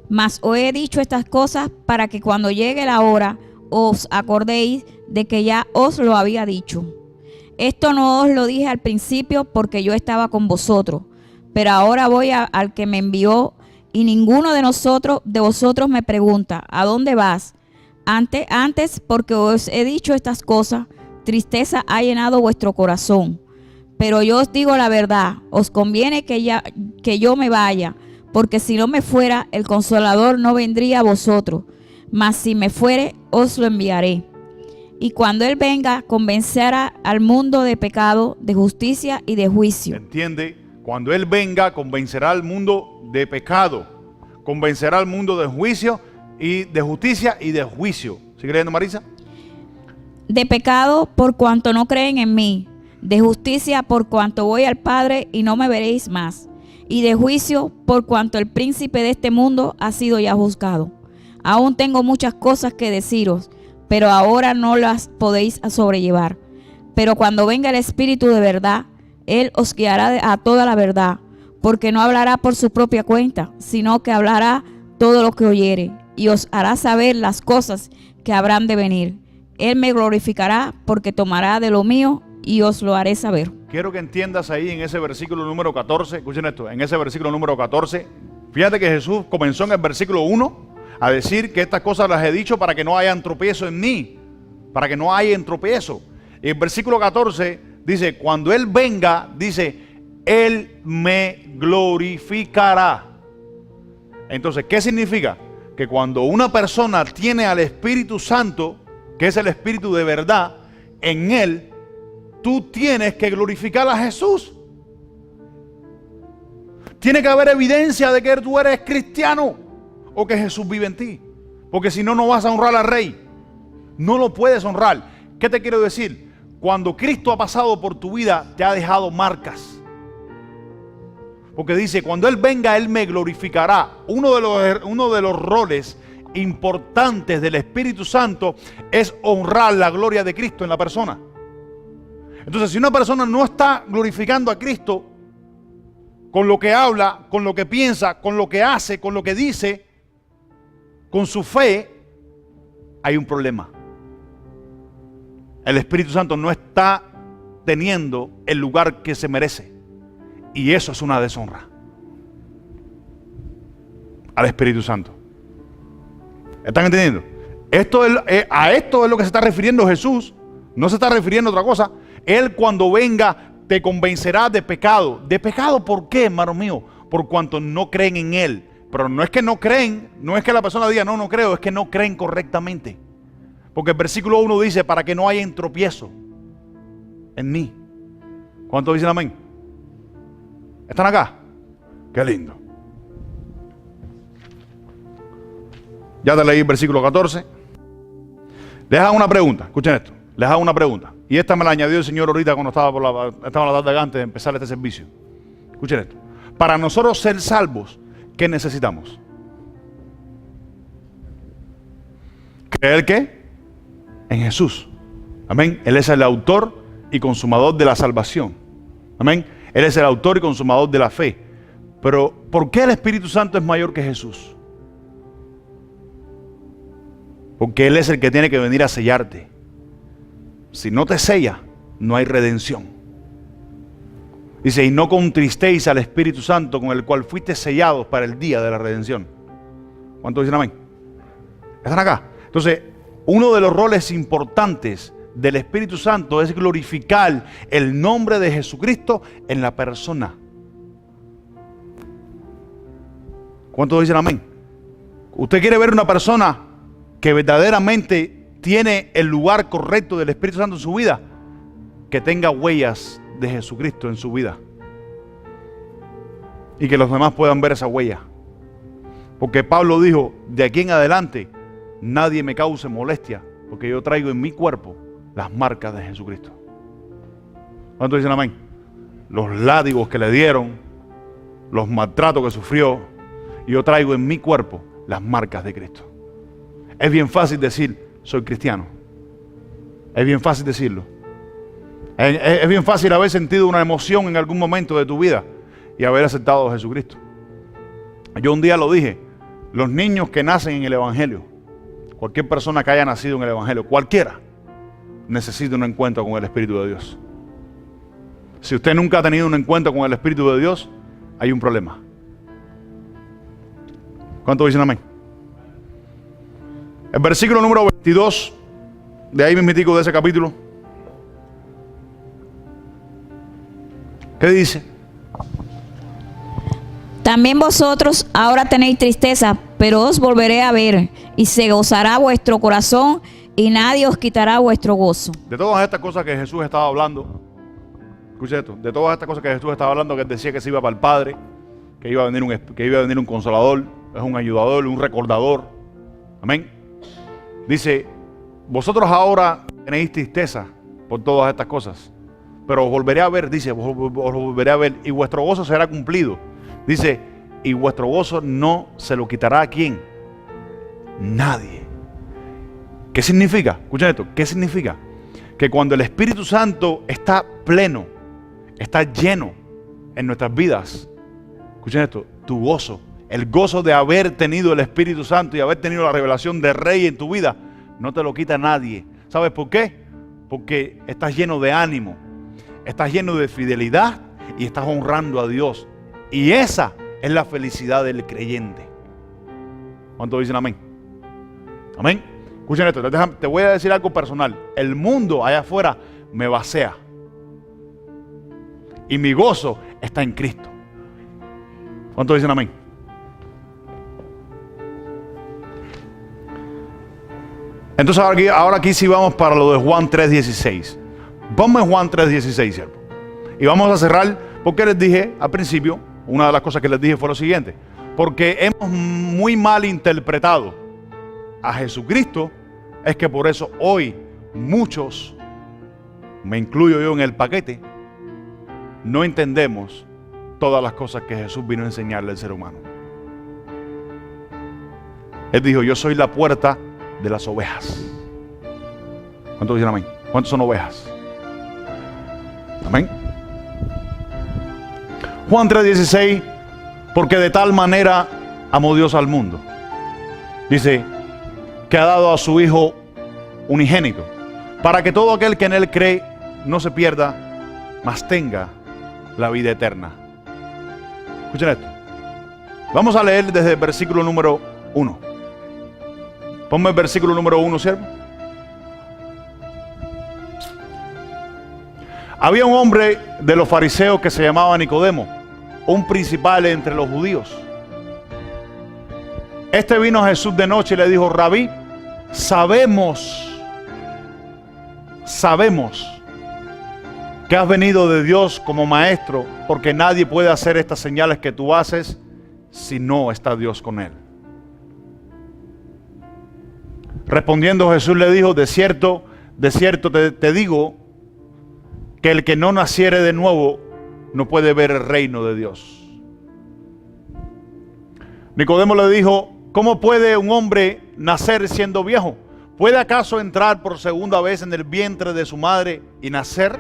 Mas os he dicho estas cosas para que cuando llegue la hora os acordéis de que ya os lo había dicho. Esto no os lo dije al principio porque yo estaba con vosotros, pero ahora voy al que me envió, y ninguno de vosotros me pregunta, ¿a dónde vas? Antes, porque os he dicho estas cosas, tristeza ha llenado vuestro corazón. Pero yo os digo la verdad, os conviene que yo me vaya, porque si no me fuera, el Consolador no vendría a vosotros, mas si me fuere, os lo enviaré. Y cuando Él venga, convencerá al mundo de pecado, de justicia y de juicio. ¿Entiende? Cuando Él venga, convencerá al mundo de pecado, convencerá al mundo de juicio y de justicia y de juicio. ¿Sigue leyendo, Marisa? de pecado por cuanto no creen en mí, de justicia por cuanto voy al Padre y no me veréis más, y de juicio por cuanto el príncipe de este mundo ha sido ya juzgado. Aún tengo muchas cosas que deciros, pero ahora no las podéis sobrellevar. Pero cuando venga el Espíritu de verdad, Él os guiará a toda la verdad, porque no hablará por su propia cuenta, sino que hablará todo lo que oyere, y os hará saber las cosas que habrán de venir. Él me glorificará, porque tomará de lo mío y os lo haré saber. Quiero que entiendas ahí en ese versículo número 14, escuchen esto, en ese versículo número 14, fíjate que Jesús comenzó en el versículo 1 a decir que estas cosas las he dicho para que no haya tropiezo en mí, para que no haya tropiezo. Y el versículo 14 dice, cuando Él venga, dice, Él me glorificará. Entonces, ¿qué significa? Que cuando una persona tiene al Espíritu Santo, que es el Espíritu de verdad, en Él, tú tienes que glorificar a Jesús. Tiene que haber evidencia de que tú eres cristiano o que Jesús vive en ti. Porque si no, no vas a honrar al Rey. No lo puedes honrar. ¿Qué te quiero decir? Cuando Cristo ha pasado por tu vida, te ha dejado marcas. Porque dice, cuando Él venga, Él me glorificará. Uno de los roles importantes del Espíritu Santo es honrar la gloria de Cristo en la persona. Entonces, si una persona no está glorificando a Cristo con lo que habla, con lo que piensa, con lo que hace, con lo que dice, con su fe, hay un problema. El Espíritu Santo no está teniendo el lugar que se merece. Y eso es una deshonra al Espíritu Santo. ¿Están entendiendo? A esto es lo que se está refiriendo Jesús. No se está refiriendo a otra cosa. Él cuando venga te convencerá de pecado. ¿De pecado por qué, hermano mío? Por cuanto no creen en Él. Pero no es que no creen, no es que la persona diga no creo, es que no creen correctamente. Porque el versículo 1 dice, para que no haya tropiezo en mí. ¿Cuántos dicen amén? ¿Están acá? Qué lindo. Ya te leí el versículo 14. Les hago una pregunta, escuchen esto. Les hago una pregunta. Y esta me la añadió el Señor ahorita cuando estaba la tarde antes de empezar este servicio. Escuchen esto. Para nosotros ser salvos, ¿qué necesitamos? ¿Creer qué? En Jesús. Amén. Él es el autor y consumador de la salvación. Amén. Él es el autor y consumador de la fe. Pero, ¿por qué el Espíritu Santo es mayor que Jesús? Porque Él es el que tiene que venir a sellarte. Si no te sella, no hay redención. Dice, y no contristéis al Espíritu Santo con el cual fuiste sellados para el día de la redención. ¿Cuántos dicen amén? ¿Están acá? Entonces, uno de los roles importantes del Espíritu Santo es glorificar el nombre de Jesucristo en la persona. ¿Cuántos dicen amén? ¿Usted quiere ver una persona que verdaderamente tiene el lugar correcto del Espíritu Santo en su vida? Que tenga huellas de Jesucristo en su vida y que los demás puedan ver esa huella. Porque Pablo dijo, de aquí en adelante nadie me cause molestia, porque yo traigo en mi cuerpo las marcas de Jesucristo. ¿Cuántos dicen amén? Los látigos que le dieron, los maltratos que sufrió, yo traigo en mi cuerpo las marcas de Cristo. Es bien fácil decir, soy cristiano. Es bien fácil decirlo. Es bien fácil haber sentido una emoción en algún momento de tu vida y haber aceptado a Jesucristo. Yo un día lo dije, los niños que nacen en el Evangelio, cualquier persona que haya nacido en el Evangelio, cualquiera, necesita un encuentro con el Espíritu de Dios. Si usted nunca ha tenido un encuentro con el Espíritu de Dios, hay un problema. ¿Cuántos dicen amén? El versículo número 22, de ahí mismitico de ese capítulo, ¿qué dice? También vosotros ahora tenéis tristeza, pero os volveré a ver, y se gozará vuestro corazón, y nadie os quitará vuestro gozo. De todas estas cosas que Jesús estaba hablando, escuche esto, de todas estas cosas que Jesús estaba hablando, que él decía que se iba para el Padre, que iba a venir un consolador, es un ayudador, un recordador. Amén. Dice, vosotros ahora tenéis tristeza por todas estas cosas, pero os volveré a ver, dice, os volveré a ver, y vuestro gozo será cumplido. Dice, y vuestro gozo no se lo quitará ¿a quién? Nadie. ¿Qué significa? Escuchen esto, ¿qué significa? Que cuando el Espíritu Santo está pleno, está lleno en nuestras vidas, escuchen esto, tu gozo, el gozo de haber tenido el Espíritu Santo y haber tenido la revelación de Rey en tu vida, no te lo quita nadie. ¿Sabes por qué? Porque estás lleno de ánimo, estás lleno de fidelidad y estás honrando a Dios. Y esa es la felicidad del creyente. ¿Cuántos dicen amén? Amén. Escuchen esto, te voy a decir algo personal. El mundo allá afuera me vacía. Y mi gozo está en Cristo. ¿Cuántos dicen amén? Entonces ahora aquí sí vamos para lo de Juan 3:16. Vamos en Juan 3:16, ¿cierto? Y vamos a cerrar porque les dije al principio, una de las cosas que les dije fue lo siguiente. Porque hemos muy mal interpretado a Jesucristo, es que por eso hoy muchos, me incluyo yo en el paquete, no entendemos todas las cosas que Jesús vino a enseñarle al ser humano. Él dijo, yo soy la puerta de las ovejas. ¿Cuántos dicen amén? ¿Cuántos son ovejas? Amén. Juan 3:16, porque de tal manera amó Dios al mundo. Dice, que ha dado a su Hijo unigénito, para que todo aquel que en Él cree no se pierda, mas tenga la vida eterna. Escuchen esto. Vamos a leer desde el versículo número 1. Ponme el versículo número 1, siervo. Había un hombre de los fariseos que se llamaba Nicodemo, un principal entre los judíos. Este vino a Jesús de noche y le dijo, Rabí, sabemos que has venido de Dios como maestro, porque nadie puede hacer estas señales que tú haces si no está Dios con él. Respondiendo Jesús le dijo, de cierto te digo, que el que no naciere de nuevo no puede ver el reino de Dios. Nicodemo le dijo, ¿cómo puede un hombre nacer siendo viejo? ¿Puede acaso entrar por segunda vez en el vientre de su madre y nacer?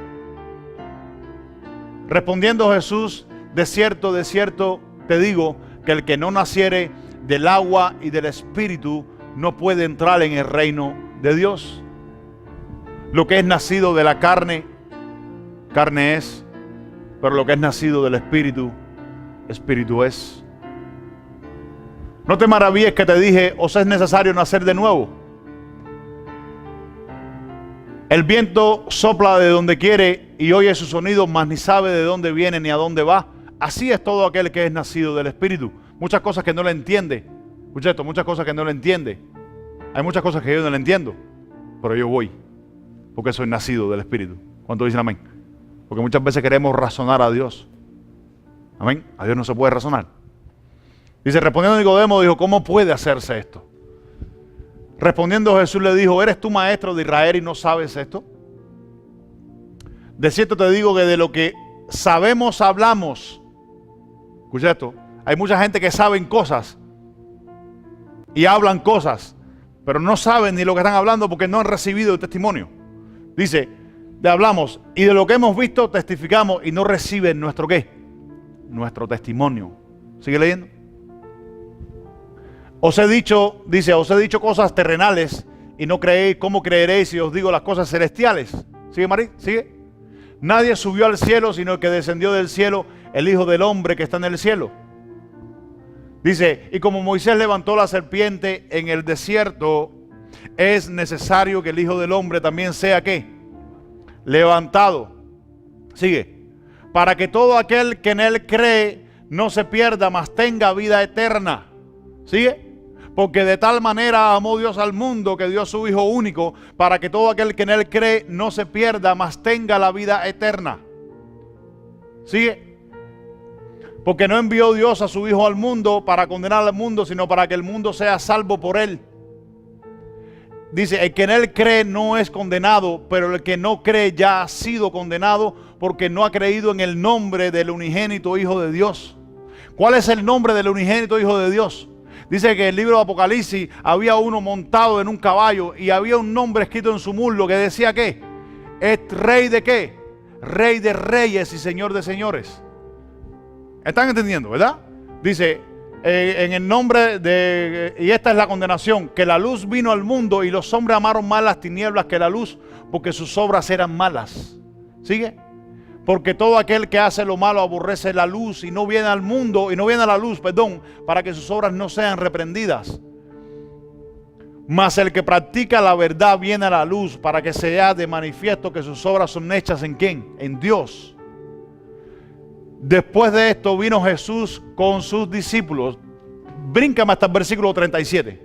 Respondiendo Jesús, de cierto te digo, que el que no naciere del agua y del Espíritu no puede entrar en el reino de Dios. Lo que es nacido de la carne, carne es, pero lo que es nacido del Espíritu, Espíritu es. No te maravilles que te dije, os es necesario nacer de nuevo. El viento sopla de donde quiere y oye su sonido, mas ni sabe de dónde viene ni a dónde va. Así es todo aquel que es nacido del Espíritu. Muchas cosas que no le entiende. Escucha esto, muchas cosas que no le entiende. Hay muchas cosas que yo no le entiendo, pero yo voy, porque soy nacido del Espíritu. ¿Cuántos dicen amén? Porque muchas veces queremos razonar a Dios. Amén. A Dios no se puede razonar. Dice, respondiendo Nicodemo, dijo, ¿cómo puede hacerse esto? Respondiendo Jesús le dijo, ¿eres tú maestro de Israel y no sabes esto? De cierto te digo que de lo que sabemos hablamos. Escucha esto, hay mucha gente que saben cosas y hablan cosas, pero no saben ni lo que están hablando porque no han recibido el testimonio. Dice, de hablamos y de lo que hemos visto testificamos y no reciben nuestro ¿qué? Nuestro testimonio. ¿Sigue leyendo? Os he dicho cosas terrenales y no creéis. ¿Cómo creeréis si os digo las cosas celestiales? ¿Sigue, Marí? ¿Sigue? Nadie subió al cielo, sino el que descendió del cielo, el Hijo del Hombre que está en el cielo. Dice, y como Moisés levantó la serpiente en el desierto, es necesario que el Hijo del Hombre también sea ¿qué? Levantado. Sigue. Para que todo aquel que en él cree no se pierda, mas tenga vida eterna. ¿Sigue? Porque de tal manera amó Dios al mundo que dio a su Hijo único, para que todo aquel que en él cree no se pierda, mas tenga la vida eterna. ¿Sigue? Porque no envió Dios a su Hijo al mundo para condenar al mundo, sino para que el mundo sea salvo por él. dice, el que en él cree no es condenado, pero el que no cree ya ha sido condenado porque no ha creído en el nombre del unigénito Hijo de Dios. ¿Cuál es el nombre del unigénito Hijo de Dios? Dice que en el libro de Apocalipsis había uno montado en un caballo y había un nombre escrito en su muslo que decía ¿qué? ¿Es rey de qué? Rey de reyes y señor de señores. ¿Están entendiendo, verdad? Dice, en el nombre de, y esta es la condenación, que la luz vino al mundo y los hombres amaron más las tinieblas que la luz, porque sus obras eran malas. ¿Sigue? Porque todo aquel que hace lo malo aborrece la luz y no viene al mundo, y no viene a la luz, perdón, para que sus obras no sean reprendidas. Mas el que practica la verdad viene a la luz para que sea de manifiesto que sus obras son hechas ¿en quién? En Dios. Después de esto vino Jesús con sus discípulos. Bríncame hasta el versículo 37.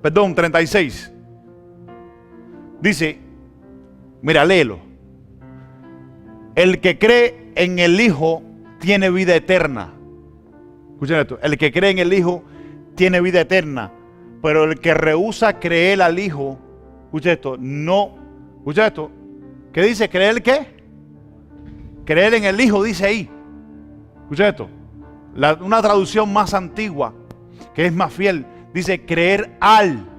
Perdón, 36. Dice, mira, léelo. El que cree en el Hijo tiene vida eterna. Escuchen esto. El que cree en el Hijo tiene vida eterna. Pero el que rehúsa creer al Hijo, escucha esto, no. Escucha esto. ¿Qué dice? ¿Creer qué? Creer en el Hijo, dice ahí. Escucha esto. Una traducción más antigua, que es más fiel, dice creer al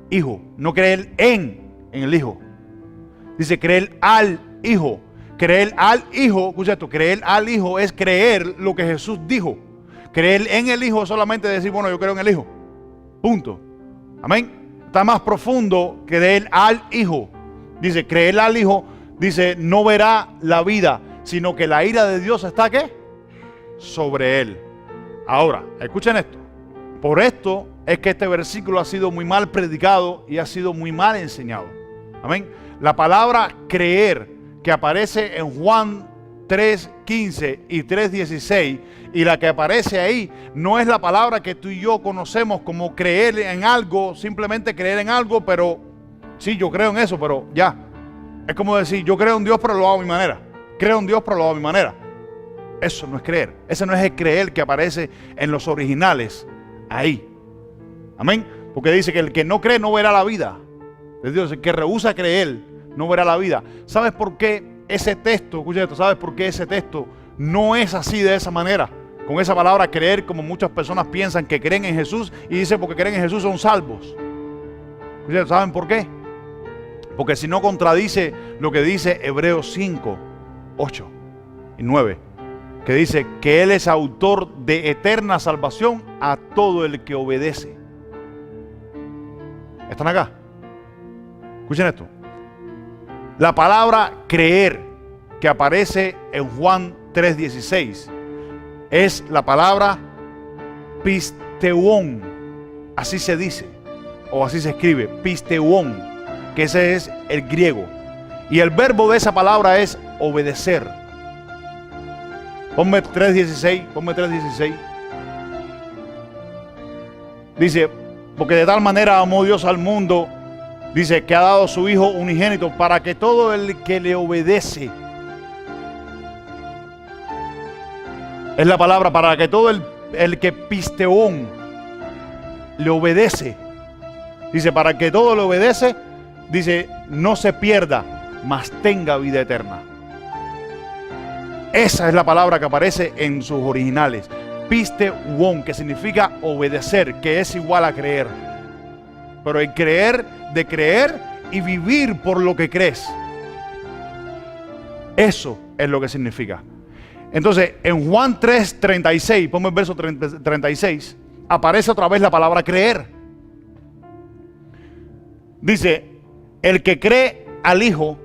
Hijo, no creer en el Hijo. Dice creer al Hijo. Creer al Hijo, escucha esto, creer al Hijo es creer lo que Jesús dijo. Creer en el Hijo es solamente decir, bueno, yo creo en el Hijo. Punto. Amén. Está más profundo que creer al Hijo. Dice, creer al Hijo, dice, no verá la vida, sino que la ira de Dios está, ¿qué? Sobre él. Ahora, escuchen esto. Por esto es que este versículo ha sido muy mal predicado y ha sido muy mal enseñado. Amén. La palabra creer que aparece en Juan 3:15 y 3:16 y la que aparece ahí no es la palabra que tú y yo conocemos como creer en algo, simplemente creer en algo, pero sí, yo creo en eso, pero ya. Es como decir, yo creo en Dios, pero lo hago a mi manera. Creo en Dios, pero lo hago a mi manera. Eso no es creer. Ese no es el creer que aparece en los originales ahí. Amén. Porque dice que el que no cree no verá la vida de Dios. El que rehúsa creer no verá la vida. ¿Sabes por qué ese texto, escucha esto, sabes por qué ese texto no es así de esa manera? Con esa palabra creer, como muchas personas piensan que creen en Jesús y dicen porque creen en Jesús son salvos. Escucha, ¿saben por qué? Porque si no contradice lo que dice Hebreos 5, 8 y 9, que dice que Él es autor de eterna salvación a todo el que obedece. ¿Están acá? Escuchen esto. La palabra creer que aparece en Juan 3:16 es la palabra pisteuón. Así se dice, o así se escribe, pisteuón, que ese es el griego. Y el verbo de esa palabra es obedecer. Ponme 3:16. Dice, porque de tal manera amó Dios al mundo, dice que ha dado a su Hijo unigénito para que todo el que le obedece, es la palabra, para que todo el que pisteón le obedece, dice, para que todo le obedece, dice, no se pierda, mas tenga vida eterna. Esa es la palabra que aparece en sus originales. Pisteuón, que significa obedecer, que es igual a creer. Pero el creer, de creer y vivir por lo que crees. Eso es lo que significa. Entonces, en Juan 3:36, ponme el verso 36, aparece otra vez la palabra creer. Dice, el que cree al Hijo,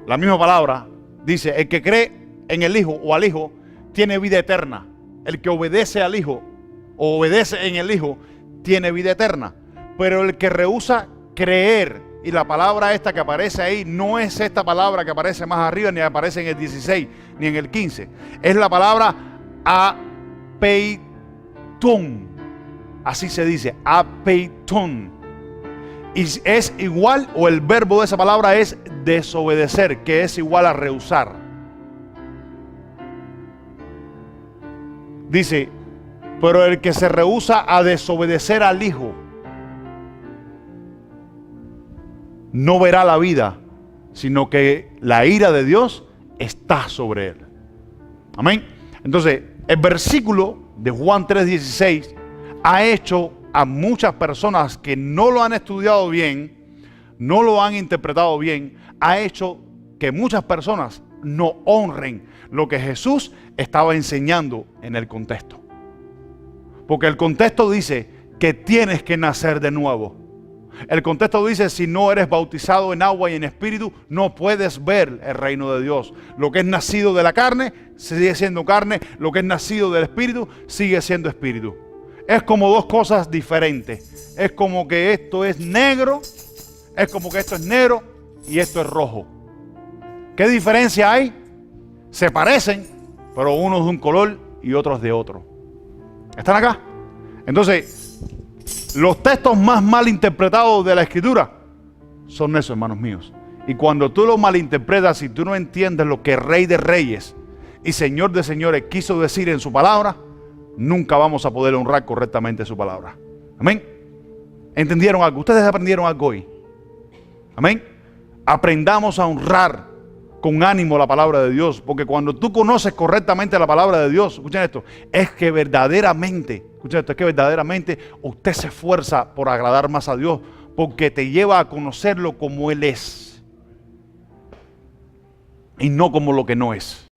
la misma palabra, dice, el que cree en el Hijo o al Hijo, tiene vida eterna. El que obedece al Hijo o obedece en el Hijo, tiene vida eterna. Pero el que rehúsa creer, y la palabra esta que aparece ahí, no es esta palabra que aparece más arriba, ni aparece en el 16, ni en el 15. Es la palabra apeiton. Así se dice, apeiton. Y es igual, o el verbo de esa palabra es desobedecer, que es igual a rehusar. Dice, pero el que se rehúsa a desobedecer al Hijo, no verá la vida, sino que la ira de Dios está sobre él. Amén. Entonces, el versículo de Juan 3:16 ha hecho a muchas personas que no lo han estudiado bien, no lo han interpretado bien, ha hecho que muchas personas no honren lo que Jesús estaba enseñando en el contexto. Porque el contexto dice que tienes que nacer de nuevo. El contexto dice, si no eres bautizado en agua y en espíritu, no puedes ver el reino de Dios. Lo que es nacido de la carne, sigue siendo carne. Lo que es nacido del espíritu, sigue siendo espíritu. Es como dos cosas diferentes. Es como que esto es negro, es como que esto es negro y esto es rojo. ¿Qué diferencia hay? Se parecen, pero uno es de un color y otro es de otro. ¿Están acá? Entonces, los textos más mal interpretados de la Escritura son esos, hermanos míos. Y cuando tú lo malinterpretas y tú no entiendes lo que Rey de Reyes y Señor de Señores quiso decir en su palabra, nunca vamos a poder honrar correctamente su palabra. Amén. ¿Entendieron algo? ¿Ustedes aprendieron algo hoy? Amén. Aprendamos a honrar con ánimo la palabra de Dios, porque cuando tú conoces correctamente la palabra de Dios, escuchen esto, es que verdaderamente, escuchen esto, es que verdaderamente usted se esfuerza por agradar más a Dios, porque te lleva a conocerlo como Él es y no como lo que no es.